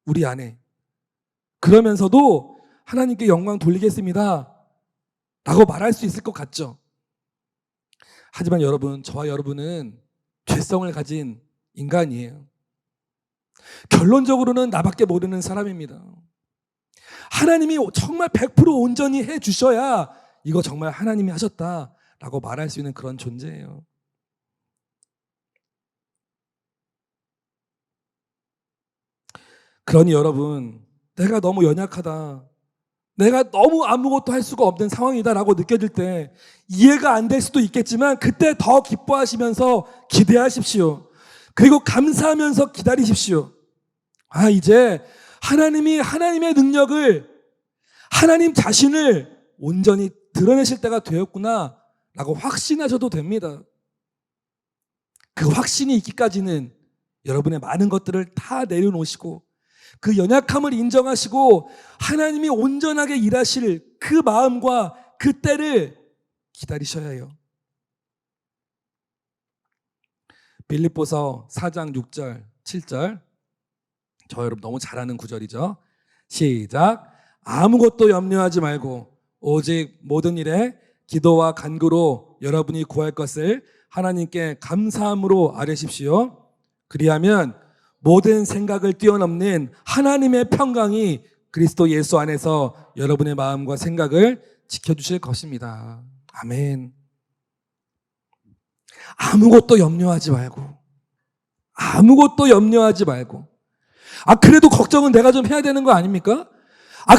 우리 안에. 그러면서도 하나님께 영광 돌리겠습니다 라고 말할 수 있을 것 같죠. 하지만 여러분, 저와 여러분은 죄성을 가진 인간이에요. 결론적으로는 나밖에 모르는 사람입니다. 하나님이 정말 100% 온전히 해주셔야 이거 정말 하나님이 하셨다라고 말할 수 있는 그런 존재예요. 그러니 여러분, 내가 너무 연약하다, 내가 너무 아무것도 할 수가 없는 상황이다라고 느껴질 때 이해가 안 될 수도 있겠지만 그때 더 기뻐하시면서 기대하십시오. 그리고 감사하면서 기다리십시오. 아, 이제 하나님이 하나님의 능력을, 하나님 자신을 온전히 드러내실 때가 되었구나 라고 확신하셔도 됩니다. 그 확신이 있기까지는 여러분의 많은 것들을 다 내려놓으시고 그 연약함을 인정하시고 하나님이 온전하게 일하실 그 마음과 그 때를 기다리셔야 해요. 빌립보서 4장 6절 7절, 저 여러분 너무 잘 아는 구절이죠. 시작. 아무것도 염려하지 말고 오직 모든 일에 기도와 간구로 여러분이 구할 것을 하나님께 감사함으로 아뢰십시오. 그리하면 모든 생각을 뛰어넘는 하나님의 평강이 그리스도 예수 안에서 여러분의 마음과 생각을 지켜주실 것입니다. 아멘. 아무것도 염려하지 말고. 그래도 걱정은 내가 좀 해야 되는 거 아닙니까?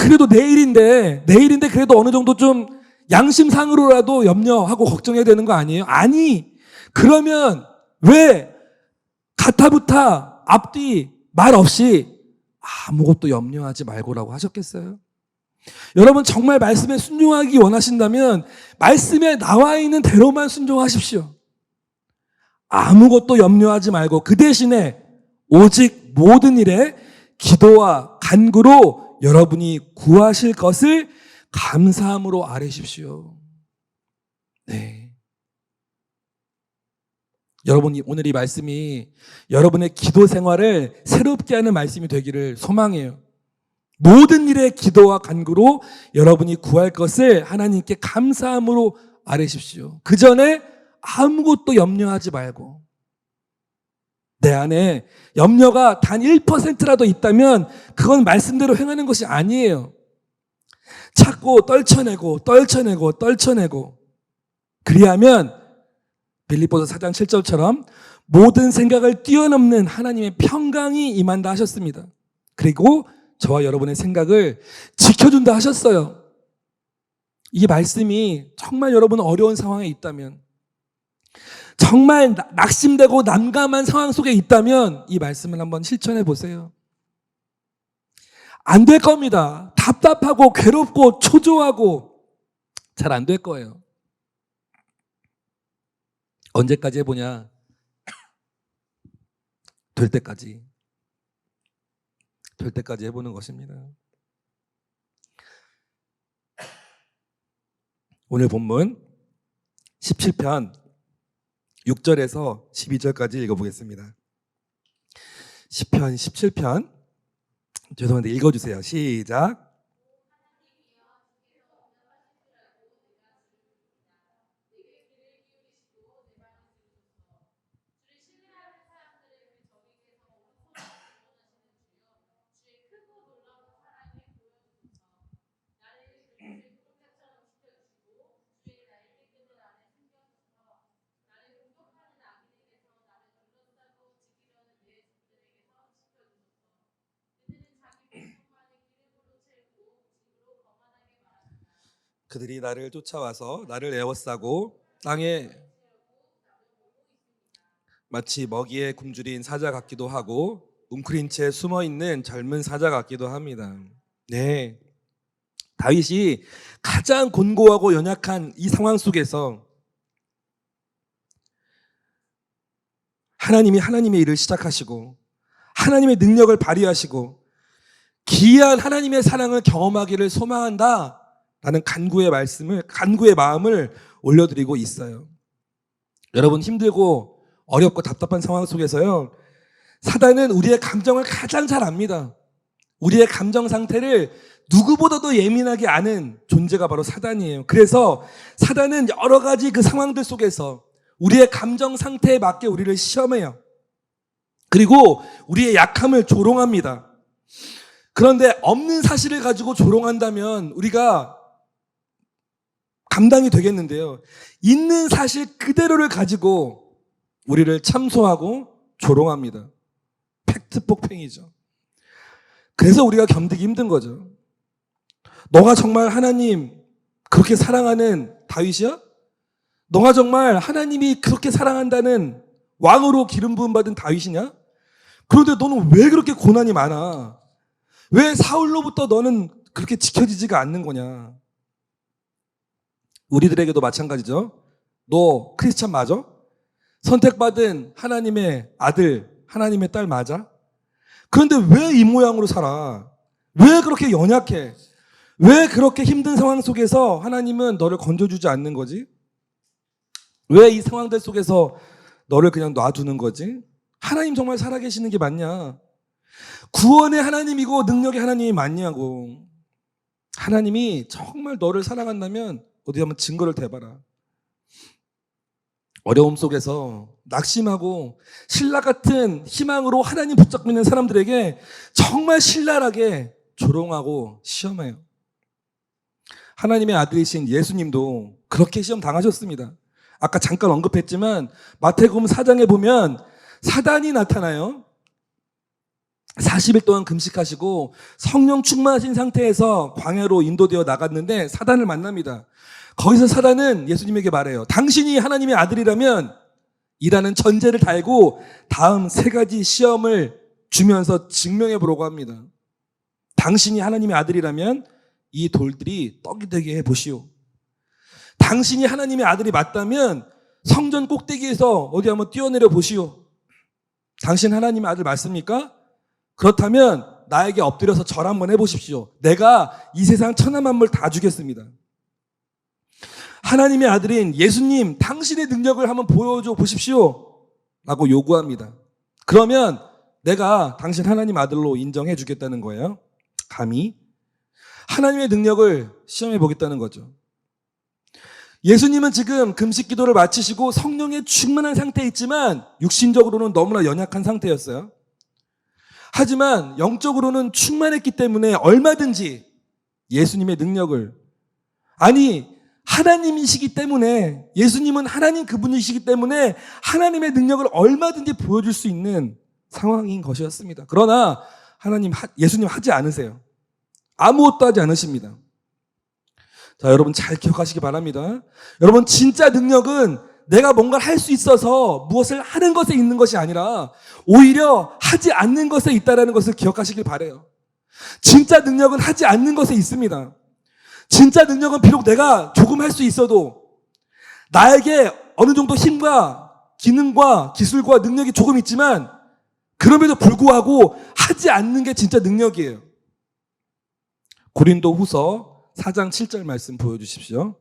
그래도 내일인데 그래도 어느 정도 좀 양심상으로라도 염려하고 걱정해야 되는 거 아니에요? 아니, 그러면 왜 가타부타 앞뒤 말 없이 아무것도 염려하지 말고라고 하셨겠어요? 여러분 정말 말씀에 순종하기 원하신다면 말씀에 나와 있는 대로만 순종하십시오. 아무것도 염려하지 말고 그 대신에 오직 모든 일에 기도와 간구로 여러분이 구하실 것을 감사함으로 아뢰십시오. 네. 여러분 오늘 이 말씀이 여러분의 기도 생활을 새롭게 하는 말씀이 되기를 소망해요. 모든 일에 기도와 간구로 여러분이 구할 것을 하나님께 감사함으로 아뢰십시오. 그 전에 아무것도 염려하지 말고, 내 안에 염려가 단 1%라도 있다면 그건 말씀대로 행하는 것이 아니에요. 찾고 떨쳐내고 그리하면 빌립보서 4장 7절처럼 모든 생각을 뛰어넘는 하나님의 평강이 임한다 하셨습니다. 그리고 저와 여러분의 생각을 지켜준다 하셨어요. 이 말씀이 정말 여러분 어려운 상황에 있다면, 정말 낙심되고 난감한 상황 속에 있다면 이 말씀을 한번 실천해 보세요. 안 될 겁니다. 답답하고 괴롭고 초조하고 잘 안 될 거예요. 언제까지 해보냐? 될 때까지 해보는 것입니다. 오늘 본문 17편 6절에서 12절까지 읽어보겠습니다. 시편 17편, 죄송한데 읽어주세요. 시작. 그들이 나를 쫓아와서 나를 에워싸고 땅에 마치 먹이에 굶주린 사자 같기도 하고 웅크린 채 숨어있는 젊은 사자 같기도 합니다. 네, 다윗이 가장 곤고하고 연약한 이 상황 속에서 하나님이 하나님의 일을 시작하시고 하나님의 능력을 발휘하시고 기이한 하나님의 사랑을 경험하기를 소망한다 라는 간구의 마음을 올려드리고 있어요. 여러분 힘들고 어렵고 답답한 상황 속에서요, 사단은 우리의 감정을 가장 잘 압니다. 우리의 감정 상태를 누구보다도 예민하게 아는 존재가 바로 사단이에요. 그래서 사단은 여러 가지 그 상황들 속에서 우리의 감정 상태에 맞게 우리를 시험해요. 그리고 우리의 약함을 조롱합니다. 그런데 없는 사실을 가지고 조롱한다면 우리가 감당이 되겠는데요, 있는 사실 그대로를 가지고 우리를 참소하고 조롱합니다. 팩트 폭행이죠. 그래서 우리가 견디기 힘든 거죠. 너가 정말 하나님 그렇게 사랑하는 다윗이야? 너가 정말 하나님이 그렇게 사랑한다는 왕으로 기름 부음 받은 다윗이냐? 그런데 너는 왜 그렇게 고난이 많아? 왜 사울로부터 너는 그렇게 지켜지지가 않는 거냐? 우리들에게도 마찬가지죠. 너 크리스찬 맞아? 선택받은 하나님의 아들, 하나님의 딸 맞아? 그런데 왜 이 모양으로 살아? 왜 그렇게 연약해? 왜 그렇게 힘든 상황 속에서 하나님은 너를 건져주지 않는 거지? 왜 이 상황들 속에서 너를 그냥 놔두는 거지? 하나님 정말 살아계시는 게 맞냐? 구원의 하나님이고 능력의 하나님이 맞냐고. 하나님이 정말 너를 사랑한다면 어디 한번 증거를 대봐라. 어려움 속에서 낙심하고 신라 같은 희망으로 하나님 붙잡고 있는 사람들에게 정말 신랄하게 조롱하고 시험해요. 하나님의 아들이신 예수님도 그렇게 시험 당하셨습니다. 아까 잠깐 언급했지만 마태복음 4장에 보면 사단이 나타나요. 40일 동안 금식하시고 성령 충만하신 상태에서 광야로 인도되어 나갔는데 사단을 만납니다. 거기서 사단은 예수님에게 말해요. 당신이 하나님의 아들이라면 이라는 전제를 달고 다음 3가지 시험을 주면서 증명해 보려고 합니다. 당신이 하나님의 아들이라면 이 돌들이 떡이 되게 해 보시오. 당신이 하나님의 아들이 맞다면 성전 꼭대기에서 어디 한번 뛰어내려 보시오. 당신 하나님의 아들 맞습니까? 그렇다면 나에게 엎드려서 절 한번 해보십시오. 내가 이 세상 천하 만물 다 주겠습니다. 하나님의 아들인 예수님, 당신의 능력을 한번 보여줘 보십시오 라고 요구합니다. 그러면 내가 당신 하나님 아들로 인정해 주겠다는 거예요. 감히 하나님의 능력을 시험해 보겠다는 거죠. 예수님은 지금 금식 기도를 마치시고 성령에 충만한 상태에 있지만 육신적으로는 너무나 연약한 상태였어요. 하지만 영적으로는 충만했기 때문에 얼마든지 예수님의 능력을, 아니 하나님이시기 때문에, 예수님은 하나님 그분이시기 때문에 하나님의 능력을 얼마든지 보여줄 수 있는 상황인 것이었습니다. 그러나 예수님 하지 않으세요. 아무것도 하지 않으십니다. 자, 여러분 잘 기억하시기 바랍니다. 여러분, 진짜 능력은 내가 뭔가를 할 수 있어서 무엇을 하는 것에 있는 것이 아니라 오히려 하지 않는 것에 있다는 것을 기억하시길 바라요. 진짜 능력은 하지 않는 것에 있습니다. 진짜 능력은 비록 내가 조금 할 수 있어도 나에게 어느 정도 힘과 기능과 기술과 능력이 조금 있지만 그럼에도 불구하고 하지 않는 게 진짜 능력이에요. 고린도후서 4장 7절 말씀 보여주십시오.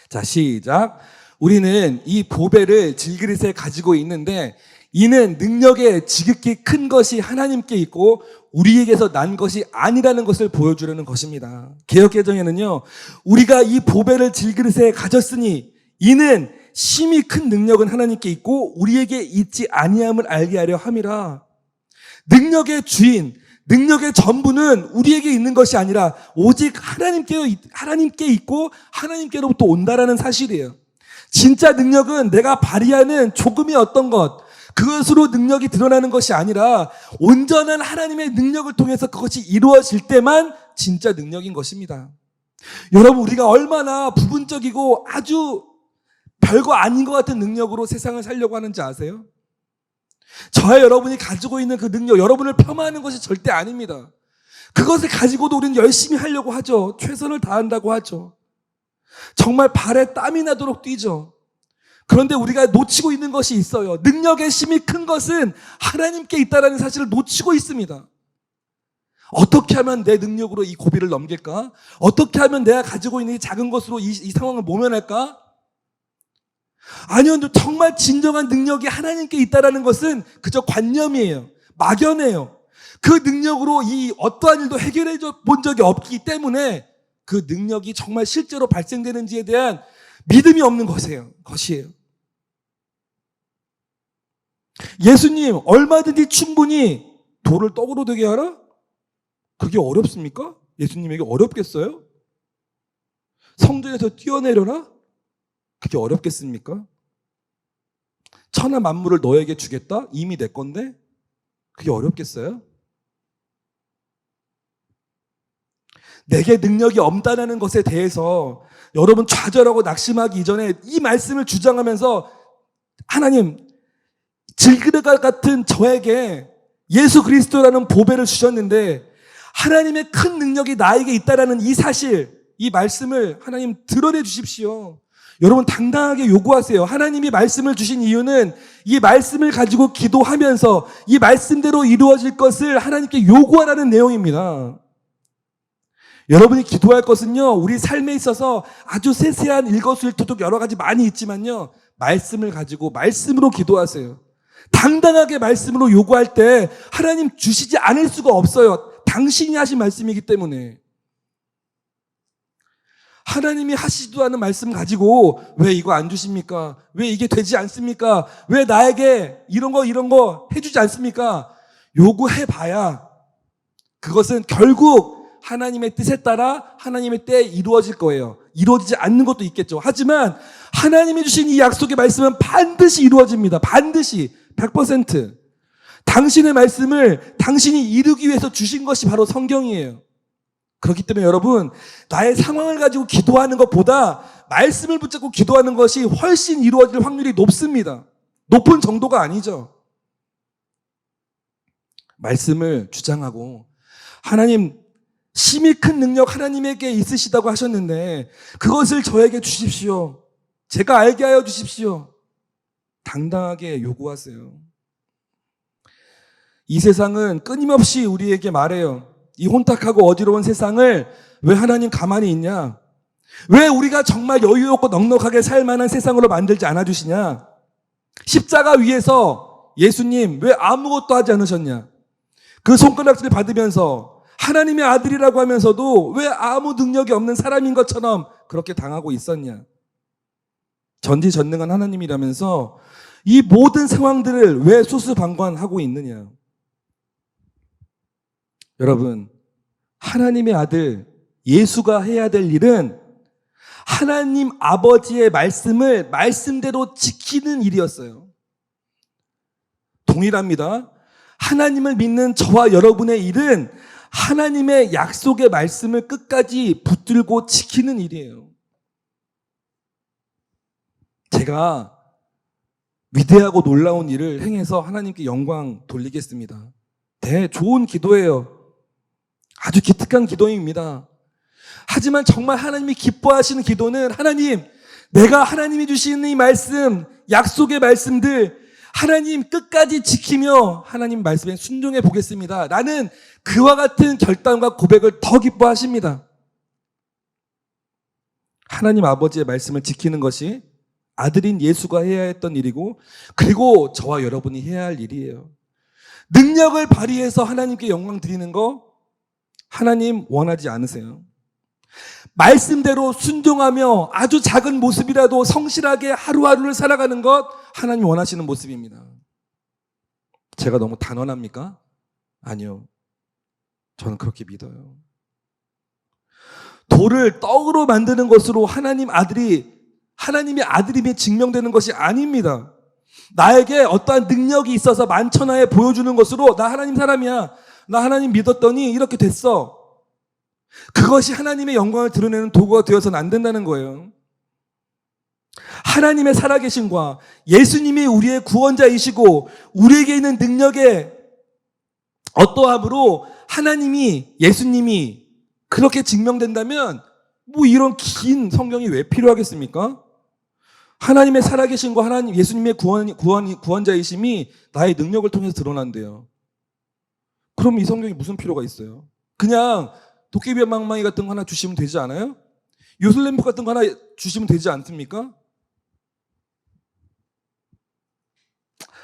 자, 시작. 우리는 이 보배를 질그릇에 가지고 있는데 이는 능력의 지극히 큰 것이 하나님께 있고 우리에게서 난 것이 아니라는 것을 보여주려는 것입니다. 개역개정에는요, 우리가 이 보배를 질그릇에 가졌으니 이는 심히 큰 능력은 하나님께 있고 우리에게 있지 아니함을 알게 하려 함이라. 능력의 주인, 능력의 전부는 우리에게 있는 것이 아니라 오직 하나님께 있고 하나님께로부터 온다라는 사실이에요. 진짜 능력은 내가 발휘하는 조금의 어떤 것, 그것으로 능력이 드러나는 것이 아니라 온전한 하나님의 능력을 통해서 그것이 이루어질 때만 진짜 능력인 것입니다. 여러분, 우리가 얼마나 부분적이고 아주 별거 아닌 것 같은 능력으로 세상을 살려고 하는지 아세요? 저와 여러분이 가지고 있는 그 능력, 여러분을 폄하하는 것이 절대 아닙니다. 그것을 가지고도 우리는 열심히 하려고 하죠. 최선을 다한다고 하죠. 정말 발에 땀이 나도록 뛰죠. 그런데 우리가 놓치고 있는 것이 있어요. 능력의 힘이 큰 것은 하나님께 있다는 사실을 놓치고 있습니다. 어떻게 하면 내 능력으로 이 고비를 넘길까? 어떻게 하면 내가 가지고 있는 이 작은 것으로 이 상황을 모면할까? 아니요, 정말 진정한 능력이 하나님께 있다는 것은 그저 관념이에요. 막연해요. 그 능력으로 이 어떠한 일도 해결해 본 적이 없기 때문에 그 능력이 정말 실제로 발생되는지에 대한 믿음이 없는 것이에요. 예수님 얼마든지 충분히 돌을 떡으로 되게 하라? 그게 어렵습니까? 예수님에게 어렵겠어요? 성전에서 뛰어내려라? 그게 어렵겠습니까? 천하 만물을 너에게 주겠다? 이미 내 건데? 그게 어렵겠어요? 내게 능력이 없다는 것에 대해서 여러분 좌절하고 낙심하기 이전에 이 말씀을 주장하면서 하나님, 질그릇 같은 저에게 예수 그리스도라는 보배를 주셨는데 하나님의 큰 능력이 나에게 있다는 이 사실, 이 말씀을 하나님 드러내 주십시오. 여러분 당당하게 요구하세요. 하나님이 말씀을 주신 이유는 이 말씀을 가지고 기도하면서 이 말씀대로 이루어질 것을 하나님께 요구하라는 내용입니다. 여러분이 기도할 것은요, 우리 삶에 있어서 아주 세세한 일거수일투족 여러 가지 많이 있지만요, 말씀을 가지고 말씀으로 기도하세요. 당당하게 말씀으로 요구할 때 하나님 주시지 않을 수가 없어요. 당신이 하신 말씀이기 때문에. 하나님이 하시지도 않은 말씀 가지고 왜 이거 안 주십니까? 왜 이게 되지 않습니까? 왜 나에게 이런 거 해주지 않습니까? 요구해봐야 그것은 결국 하나님의 뜻에 따라 하나님의 때에 이루어질 거예요. 이루어지지 않는 것도 있겠죠. 하지만 하나님이 주신 이 약속의 말씀은 반드시 이루어집니다. 반드시 100%. 당신의 말씀을 당신이 이루기 위해서 주신 것이 바로 성경이에요. 그렇기 때문에 여러분, 나의 상황을 가지고 기도하는 것보다 말씀을 붙잡고 기도하는 것이 훨씬 이루어질 확률이 높습니다. 높은 정도가 아니죠. 말씀을 주장하고 하나님, 심히 큰 능력 하나님에게 있으시다고 하셨는데 그것을 저에게 주십시오. 제가 알게 하여 주십시오. 당당하게 요구하세요. 이 세상은 끊임없이 우리에게 말해요. 이 혼탁하고 어지러운 세상을 왜 하나님 가만히 있냐? 왜 우리가 정말 여유 없고 넉넉하게 살 만한 세상으로 만들지 않아 주시냐? 십자가 위에서 예수님 왜 아무것도 하지 않으셨냐? 그 손가락질을 받으면서 하나님의 아들이라고 하면서도 왜 아무 능력이 없는 사람인 것처럼 그렇게 당하고 있었냐? 전지전능한 하나님이라면서 이 모든 상황들을 왜 수수방관하고 있느냐? 여러분, 하나님의 아들 예수가 해야 될 일은 하나님 아버지의 말씀을 말씀대로 지키는 일이었어요. 동일합니다. 하나님을 믿는 저와 여러분의 일은 하나님의 약속의 말씀을 끝까지 붙들고 지키는 일이에요. 제가 위대하고 놀라운 일을 행해서 하나님께 영광 돌리겠습니다. 네, 좋은 기도예요. 아주 기특한 기도입니다. 하지만 정말 하나님이 기뻐하시는 기도는 하나님, 내가 하나님이 주시는 이 말씀, 약속의 말씀들 하나님 끝까지 지키며 하나님 말씀에 순종해 보겠습니다. 나는 그와 같은 결단과 고백을 더 기뻐하십니다. 하나님 아버지의 말씀을 지키는 것이 아들인 예수가 해야 했던 일이고, 그리고 저와 여러분이 해야 할 일이에요. 능력을 발휘해서 하나님께 영광 드리는 거 하나님 원하지 않으세요. 말씀대로 순종하며 아주 작은 모습이라도 성실하게 하루하루를 살아가는 것 하나님 원하시는 모습입니다. 제가 너무 단언합니까? 아니요. 저는 그렇게 믿어요. 돌을 떡으로 만드는 것으로 하나님의 아들임이 증명되는 것이 아닙니다. 나에게 어떠한 능력이 있어서 만천하에 보여주는 것으로 나 하나님 사람이야, 나 하나님 믿었더니 이렇게 됐어, 그것이 하나님의 영광을 드러내는 도구가 되어서는 안 된다는 거예요. 하나님의 살아계심과 예수님이 우리의 구원자이시고 우리에게 있는 능력의 어떠함으로 하나님이, 예수님이 그렇게 증명된다면 뭐 이런 긴 성경이 왜 필요하겠습니까? 하나님의 살아계심과 하나님 예수님의 구원자이심이 나의 능력을 통해서 드러난대요. 그럼 이 성경이 무슨 필요가 있어요? 그냥 도깨비 망망이 같은 거 하나 주시면 되지 않아요? 요술램프 같은 거 하나 주시면 되지 않습니까?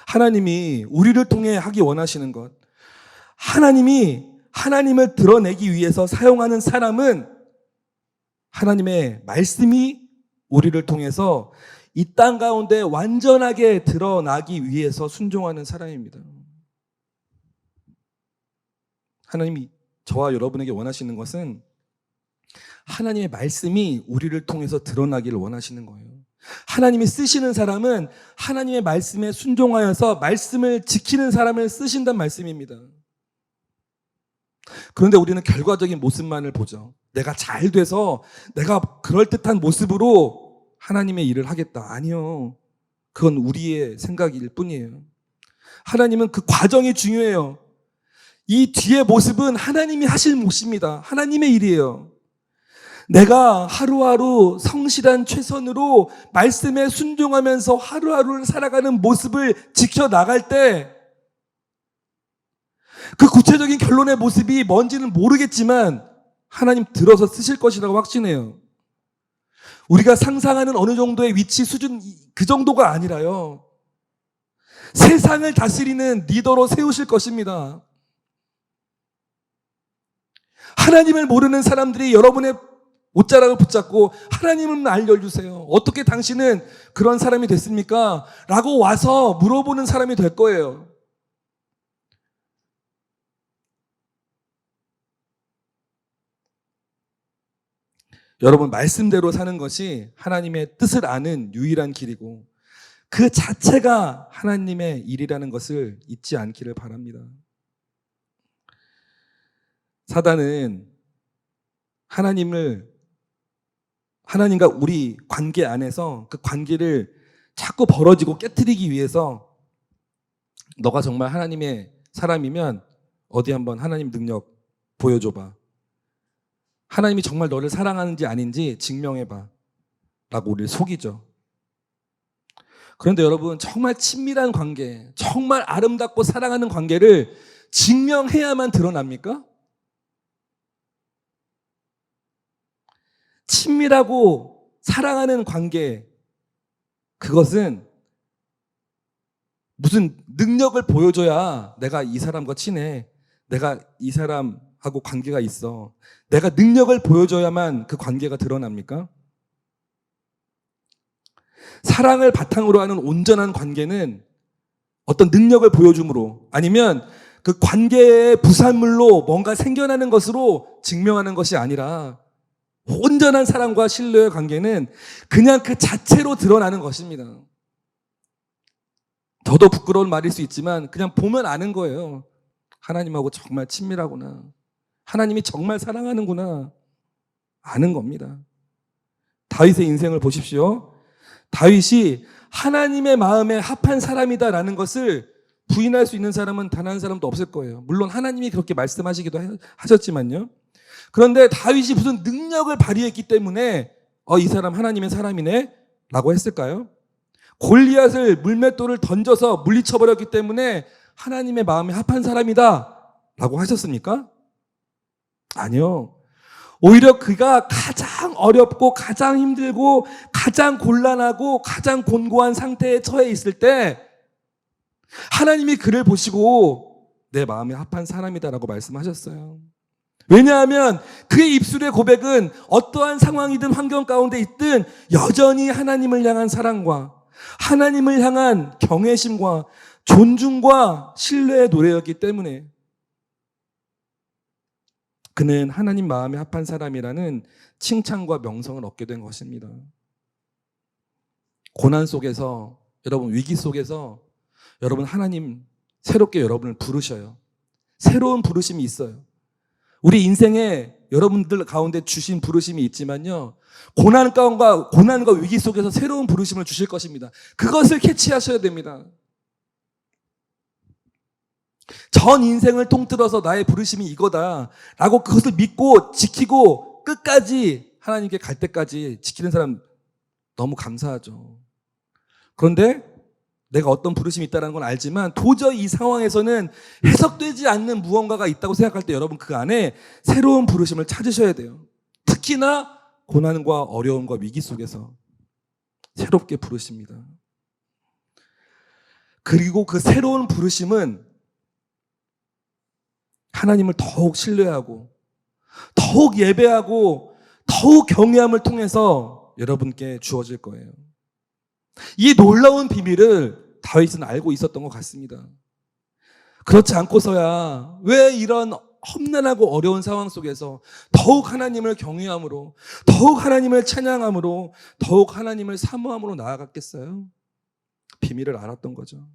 하나님이 우리를 통해 하기 원하시는 것, 하나님이 하나님을 드러내기 위해서 사용하는 사람은 하나님의 말씀이 우리를 통해서 이 땅 가운데 완전하게 드러나기 위해서 순종하는 사람입니다. 하나님이 저와 여러분에게 원하시는 것은 하나님의 말씀이 우리를 통해서 드러나기를 원하시는 거예요. 하나님이 쓰시는 사람은 하나님의 말씀에 순종하여서 말씀을 지키는 사람을 쓰신다는 말씀입니다. 그런데 우리는 결과적인 모습만을 보죠. 내가 잘 돼서 내가 그럴듯한 모습으로 하나님의 일을 하겠다. 아니요. 그건 우리의 생각일 뿐이에요. 하나님은 그 과정이 중요해요. 이 뒤의 모습은 하나님이 하실 몫입니다. 하나님의 일이에요. 내가 하루하루 성실한 최선으로 말씀에 순종하면서 하루하루를 살아가는 모습을 지켜나갈 때 그 구체적인 결론의 모습이 뭔지는 모르겠지만 하나님 들어서 쓰실 것이라고 확신해요. 우리가 상상하는 어느 정도의 위치 수준 그 정도가 아니라요, 세상을 다스리는 리더로 세우실 것입니다. 하나님을 모르는 사람들이 여러분의 옷자락을 붙잡고 하나님은 알려주세요, 어떻게 당신은 그런 사람이 됐습니까? 라고 와서 물어보는 사람이 될 거예요. 여러분, 말씀대로 사는 것이 하나님의 뜻을 아는 유일한 길이고 그 자체가 하나님의 일이라는 것을 잊지 않기를 바랍니다. 사단은 하나님과 우리 관계 안에서 그 관계를 자꾸 벌어지고 깨트리기 위해서 너가 정말 하나님의 사람이면 어디 한번 하나님 능력 보여줘봐. 하나님이 정말 너를 사랑하는지 아닌지 증명해봐. 라고 우리를 속이죠. 그런데 여러분, 정말 친밀한 관계, 정말 아름답고 사랑하는 관계를 증명해야만 드러납니까? 친밀하고 사랑하는 관계, 그것은 무슨 능력을 보여줘야 내가 이 사람과 친해, 내가 이 사람하고 관계가 있어, 내가 능력을 보여줘야만 그 관계가 드러납니까? 사랑을 바탕으로 하는 온전한 관계는 어떤 능력을 보여줌으로 아니면 그 관계의 부산물로 뭔가 생겨나는 것으로 증명하는 것이 아니라 온전한 사랑과 신뢰의 관계는 그냥 그 자체로 드러나는 것입니다. 더더 부끄러운 말일 수 있지만 그냥 보면 아는 거예요. 하나님하고 정말 친밀하구나. 하나님이 정말 사랑하는구나. 아는 겁니다. 다윗의 인생을 보십시오. 다윗이 하나님의 마음에 합한 사람이다라는 것을 부인할 수 있는 사람은 단 한 사람도 없을 거예요. 물론 하나님이 그렇게 말씀하시기도 하셨지만요. 그런데 다윗이 무슨 능력을 발휘했기 때문에 이 사람 하나님의 사람이네 라고 했을까요? 골리앗을 물맷돌을 던져서 물리쳐버렸기 때문에 하나님의 마음에 합한 사람이다 라고 하셨습니까? 아니요. 오히려 그가 가장 어렵고 가장 힘들고 가장 곤란하고 가장 곤고한 상태에 처해 있을 때 하나님이 그를 보시고 내 마음에 합한 사람이다라고 말씀하셨어요. 왜냐하면 그의 입술의 고백은 어떠한 상황이든 환경 가운데 있든 여전히 하나님을 향한 사랑과 하나님을 향한 경외심과 존중과 신뢰의 노래였기 때문에 그는 하나님 마음에 합한 사람이라는 칭찬과 명성을 얻게 된 것입니다. 고난 속에서, 여러분 위기 속에서 여러분 하나님 새롭게 여러분을 부르셔요. 새로운 부르심이 있어요. 우리 인생에 여러분들 가운데 주신 부르심이 있지만요. 고난과 위기 속에서 새로운 부르심을 주실 것입니다. 그것을 캐치하셔야 됩니다. 전 인생을 통틀어서 나의 부르심이 이거다라고 그것을 믿고 지키고 끝까지 하나님께 갈 때까지 지키는 사람 너무 감사하죠. 그런데 내가 어떤 부르심이 있다는 건 알지만 도저히 이 상황에서는 해석되지 않는 무언가가 있다고 생각할 때 여러분 그 안에 새로운 부르심을 찾으셔야 돼요. 특히나 고난과 어려움과 위기 속에서 새롭게 부르십니다. 그리고 그 새로운 부르심은 하나님을 더욱 신뢰하고 더욱 예배하고 더욱 경외함을 통해서 여러분께 주어질 거예요. 이 놀라운 비밀을 다윗은 알고 있었던 것 같습니다. 그렇지 않고서야 왜 이런 험난하고 어려운 상황 속에서 더욱 하나님을 경외함으로 더욱 하나님을 찬양함으로 더욱 하나님을 사모함으로 나아갔겠어요? 비밀을 알았던 거죠.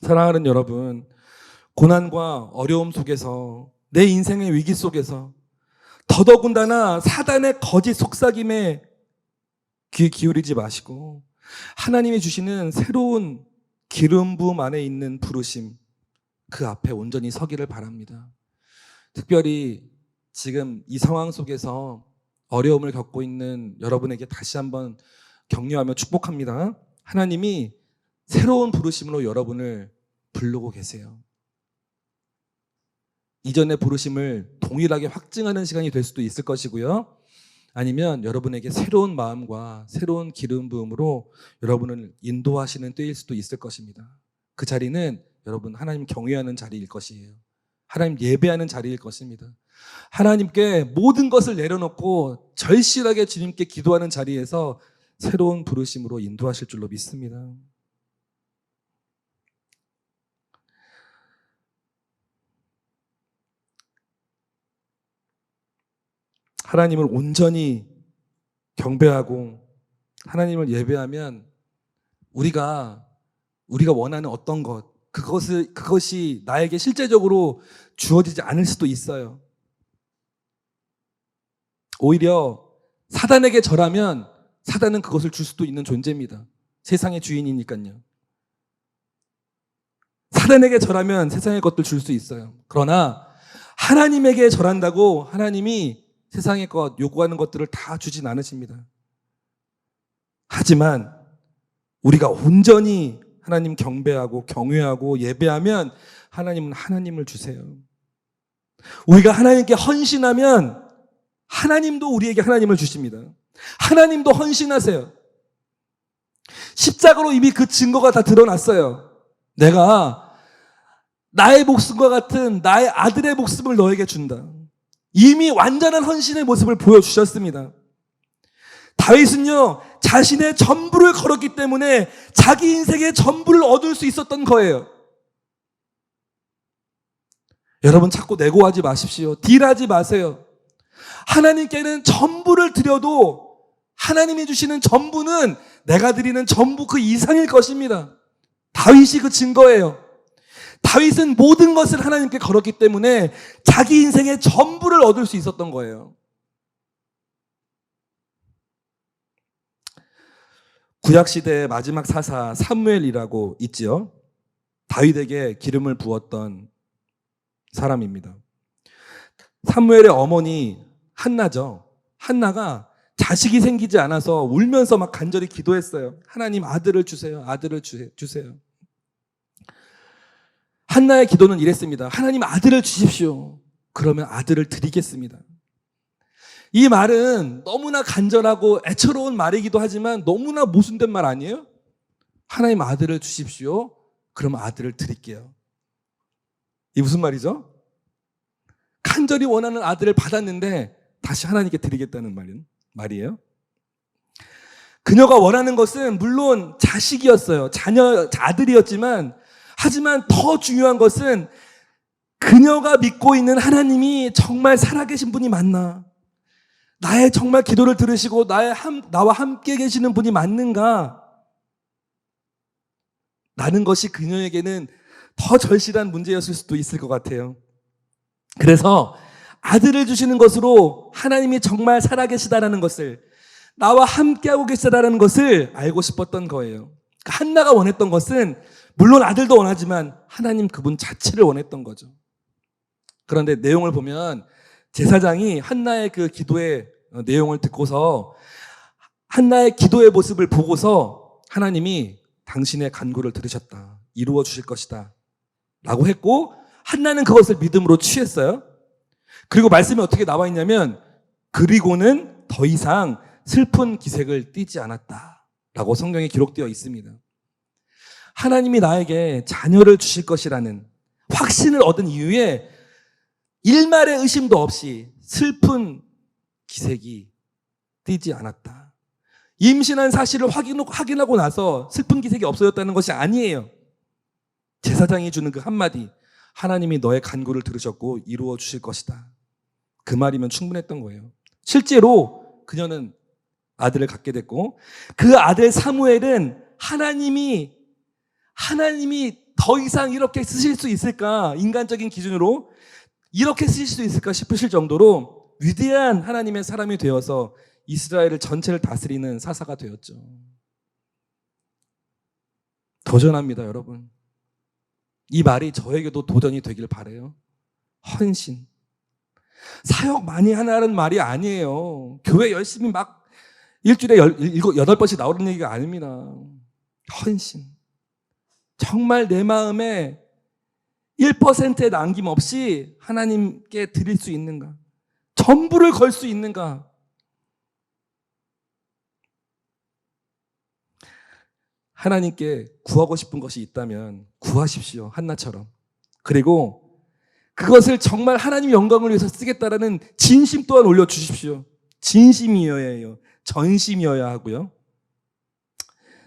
사랑하는 여러분, 고난과 어려움 속에서 내 인생의 위기 속에서 더더군다나 사단의 거짓 속삭임에 귀 기울이지 마시고 하나님이 주시는 새로운 기름 부음 안에 있는 부르심 그 앞에 온전히 서기를 바랍니다. 특별히 지금 이 상황 속에서 어려움을 겪고 있는 여러분에게 다시 한번 격려하며 축복합니다. 하나님이 새로운 부르심으로 여러분을 부르고 계세요. 이전의 부르심을 동일하게 확증하는 시간이 될 수도 있을 것이고요. 아니면 여러분에게 새로운 마음과 새로운 기름 부음으로 여러분을 인도하시는 때일 수도 있을 것입니다. 그 자리는 여러분 하나님 경외하는 자리일 것이에요. 하나님 예배하는 자리일 것입니다. 하나님께 모든 것을 내려놓고 절실하게 주님께 기도하는 자리에서 새로운 부르심으로 인도하실 줄로 믿습니다. 하나님을 온전히 경배하고 하나님을 예배하면 우리가 원하는 어떤 그것이 나에게 실제적으로 주어지지 않을 수도 있어요. 오히려 사단에게 절하면 사단은 그것을 줄 수도 있는 존재입니다. 세상의 주인이니까요. 사단에게 절하면 세상의 것들 줄 수 있어요. 그러나 하나님에게 절한다고 하나님이 세상의 것, 요구하는 것들을 다 주진 않으십니다. 하지만 우리가 온전히 하나님 경배하고 경외하고 예배하면 하나님은 하나님을 주세요. 우리가 하나님께 헌신하면 하나님도 우리에게 하나님을 주십니다. 하나님도 헌신하세요. 십자가로 이미 그 증거가 다 드러났어요. 내가 나의 목숨과 같은 나의 아들의 목숨을 너에게 준다. 이미 완전한 헌신의 모습을 보여주셨습니다. 다윗은요, 자신의 전부를 걸었기 때문에 자기 인생의 전부를 얻을 수 있었던 거예요. 여러분 자꾸 내고하지 마십시오. 딜하지 마세요. 하나님께는 전부를 드려도 하나님이 주시는 전부는 내가 드리는 전부 그 이상일 것입니다. 다윗이 그 증거예요. 다윗은 모든 것을 하나님께 걸었기 때문에 자기 인생의 전부를 얻을 수 있었던 거예요. 구약시대의 마지막 사사 사무엘이라고 있지요. 다윗에게 기름을 부었던 사람입니다. 사무엘의 어머니 한나죠. 한나가 자식이 생기지 않아서 울면서 막 간절히 기도했어요. 하나님 아들을 주세요. 아들을 주세요. 한나의 기도는 이랬습니다. 하나님 아들을 주십시오. 그러면 아들을 드리겠습니다. 이 말은 너무나 간절하고 애처로운 말이기도 하지만 너무나 모순된 말 아니에요? 하나님 아들을 주십시오. 그러면 아들을 드릴게요. 이게 무슨 말이죠? 간절히 원하는 아들을 받았는데 다시 하나님께 드리겠다는 말이에요. 그녀가 원하는 것은 물론 자식이었어요. 아들이었지만 하지만 더 중요한 것은 그녀가 믿고 있는 하나님이 정말 살아계신 분이 맞나? 나의 정말 기도를 들으시고 나와 함께 계시는 분이 맞는가? 라는 것이 그녀에게는 더 절실한 문제였을 수도 있을 것 같아요. 그래서 아들을 주시는 것으로 하나님이 정말 살아계시다라는 것을, 나와 함께하고 계시다라는 것을 알고 싶었던 거예요. 한나가 원했던 것은 물론 아들도 원하지만 하나님 그분 자체를 원했던 거죠. 그런데 내용을 보면 제사장이 한나의 그 기도의 내용을 듣고서 한나의 기도의 모습을 보고서 하나님이 당신의 간구를 들으셨다. 이루어 주실 것이다. 라고 했고 한나는 그것을 믿음으로 취했어요. 그리고 말씀이 어떻게 나와 있냐면 그리고는 더 이상 슬픈 기색을 띠지 않았다. 라고 성경에 기록되어 있습니다. 하나님이 나에게 자녀를 주실 것이라는 확신을 얻은 이후에 일말의 의심도 없이 슬픈 기색이 띠지 않았다. 임신한 사실을 확인하고 나서 슬픈 기색이 없어졌다는 것이 아니에요. 제사장이 주는 그 한마디, 하나님이 너의 간구를 들으셨고 이루어 주실 것이다. 그 말이면 충분했던 거예요. 실제로 그녀는 아들을 갖게 됐고 그 아들 사무엘은 하나님이 더 이상 이렇게 쓰실 수 있을까? 인간적인 기준으로 이렇게 쓰실 수 있을까 싶으실 정도로 위대한 하나님의 사람이 되어서 이스라엘을 전체를 다스리는 사사가 되었죠. 도전합니다, 여러분. 이 말이 저에게도 도전이 되길 바라요. 헌신. 사역 많이 하라는 말이 아니에요. 교회 열심히 막 일주일에 8번씩 나오는 얘기가 아닙니다. 헌신. 정말 내 마음에 1%의 남김없이 하나님께 드릴 수 있는가? 전부를 걸 수 있는가? 하나님께 구하고 싶은 것이 있다면 구하십시오. 한나처럼. 그리고 그것을 정말 하나님 영광을 위해서 쓰겠다라는 진심 또한 올려주십시오. 진심이어야 해요. 전심이어야 하고요.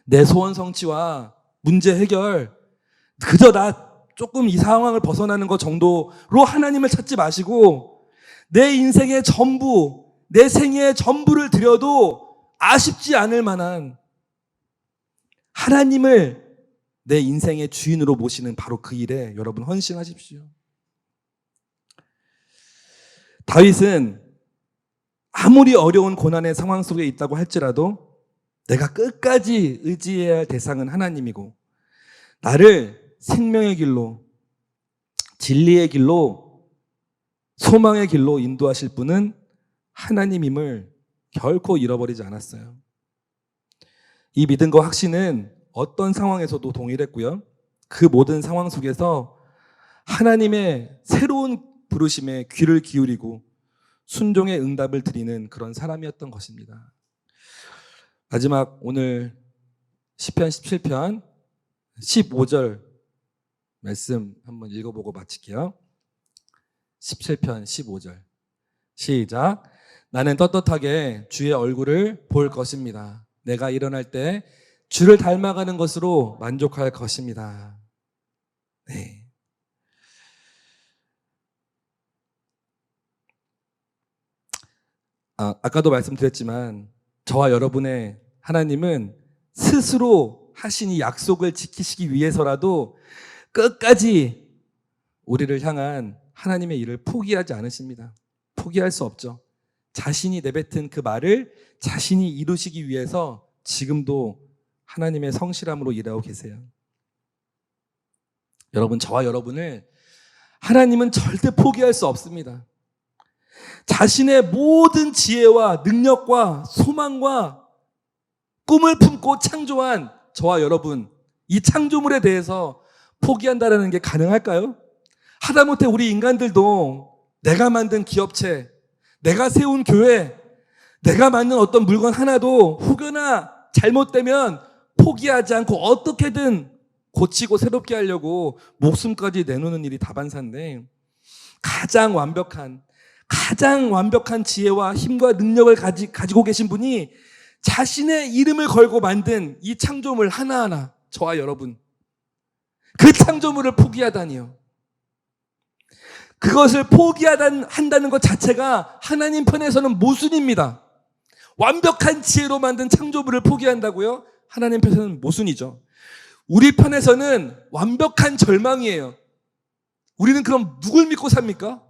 내 소원 성취와 문제 해결, 그저 나 조금 이 상황을 벗어나는 것 정도로 하나님을 찾지 마시고 내 인생의 전부, 내 생애의 전부를 드려도 아쉽지 않을 만한 하나님을 내 인생의 주인으로 모시는 바로 그 일에 여러분 헌신하십시오. 다윗은 아무리 어려운 고난의 상황 속에 있다고 할지라도 내가 끝까지 의지해야 할 대상은 하나님이고 나를 생명의 길로, 진리의 길로, 소망의 길로 인도하실 분은 하나님임을 결코 잃어버리지 않았어요. 이 믿음과 확신은 어떤 상황에서도 동일했고요. 그 모든 상황 속에서 하나님의 새로운 부르심에 귀를 기울이고 순종의 응답을 드리는 그런 사람이었던 것입니다. 마지막 오늘 시편 17편 15절 말씀 한번 읽어보고 마칠게요. 17편 15절 시작. 나는 떳떳하게 주의 얼굴을 볼 것입니다. 내가 일어날 때 주를 닮아가는 것으로 만족할 것입니다. 네. 아까도 말씀드렸지만 저와 여러분의 하나님은 스스로 하신 이 약속을 지키시기 위해서라도 끝까지 우리를 향한 하나님의 일을 포기하지 않으십니다. 포기할 수 없죠. 자신이 내뱉은 그 말을 자신이 이루시기 위해서 지금도 하나님의 성실함으로 일하고 계세요. 여러분, 저와 여러분을 하나님은 절대 포기할 수 없습니다. 자신의 모든 지혜와 능력과 소망과 꿈을 품고 창조한 저와 여러분, 이 창조물에 대해서 포기한다는 게 가능할까요? 하다못해 우리 인간들도 내가 만든 기업체, 내가 세운 교회, 내가 만든 어떤 물건 하나도 혹여나 잘못되면 포기하지 않고 어떻게든 고치고 새롭게 하려고 목숨까지 내놓는 일이 다반사인데 가장 완벽한 지혜와 힘과 능력을 가지고 계신 분이 자신의 이름을 걸고 만든 이 창조물 하나하나, 저와 여러분, 그 창조물을 포기하다니요. 그것을 포기한다는 것 자체가 하나님 편에서는 모순입니다. 완벽한 지혜로 만든 창조물을 포기한다고요? 하나님 편에서는 모순이죠. 우리 편에서는 완벽한 절망이에요. 우리는 그럼 누굴 믿고 삽니까?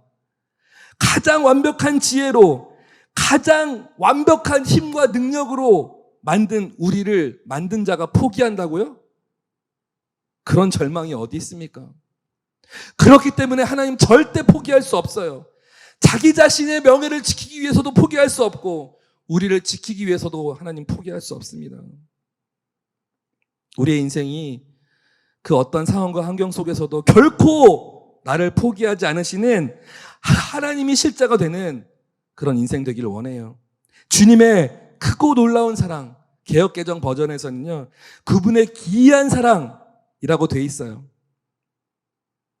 가장 완벽한 지혜로, 가장 완벽한 힘과 능력으로 만든 우리를 만든 자가 포기한다고요? 그런 절망이 어디 있습니까? 그렇기 때문에 하나님 절대 포기할 수 없어요. 자기 자신의 명예를 지키기 위해서도 포기할 수 없고 우리를 지키기 위해서도 하나님 포기할 수 없습니다. 우리의 인생이 그 어떤 상황과 환경 속에서도 결코 나를 포기하지 않으시는 하나님이 실자가 되는 그런 인생 되기를 원해요. 주님의 크고 놀라운 사랑, 개역개정 버전에서는요, 그분의 기이한 사랑이라고 돼 있어요.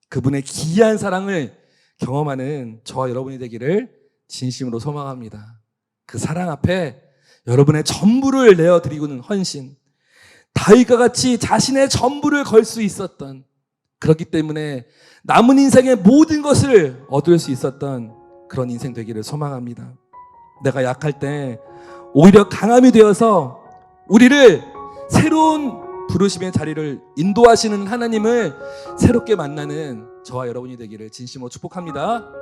그분의 기이한 사랑을 경험하는 저와 여러분이 되기를 진심으로 소망합니다. 그 사랑 앞에 여러분의 전부를 내어드리고는 헌신, 다윗과 같이 자신의 전부를 걸 수 있었던, 그렇기 때문에 남은 인생의 모든 것을 얻을 수 있었던 그런 인생 되기를 소망합니다. 내가 약할 때 오히려 강함이 되어서 우리를 새로운 부르심의 자리를 인도하시는 하나님을 새롭게 만나는 저와 여러분이 되기를 진심으로 축복합니다.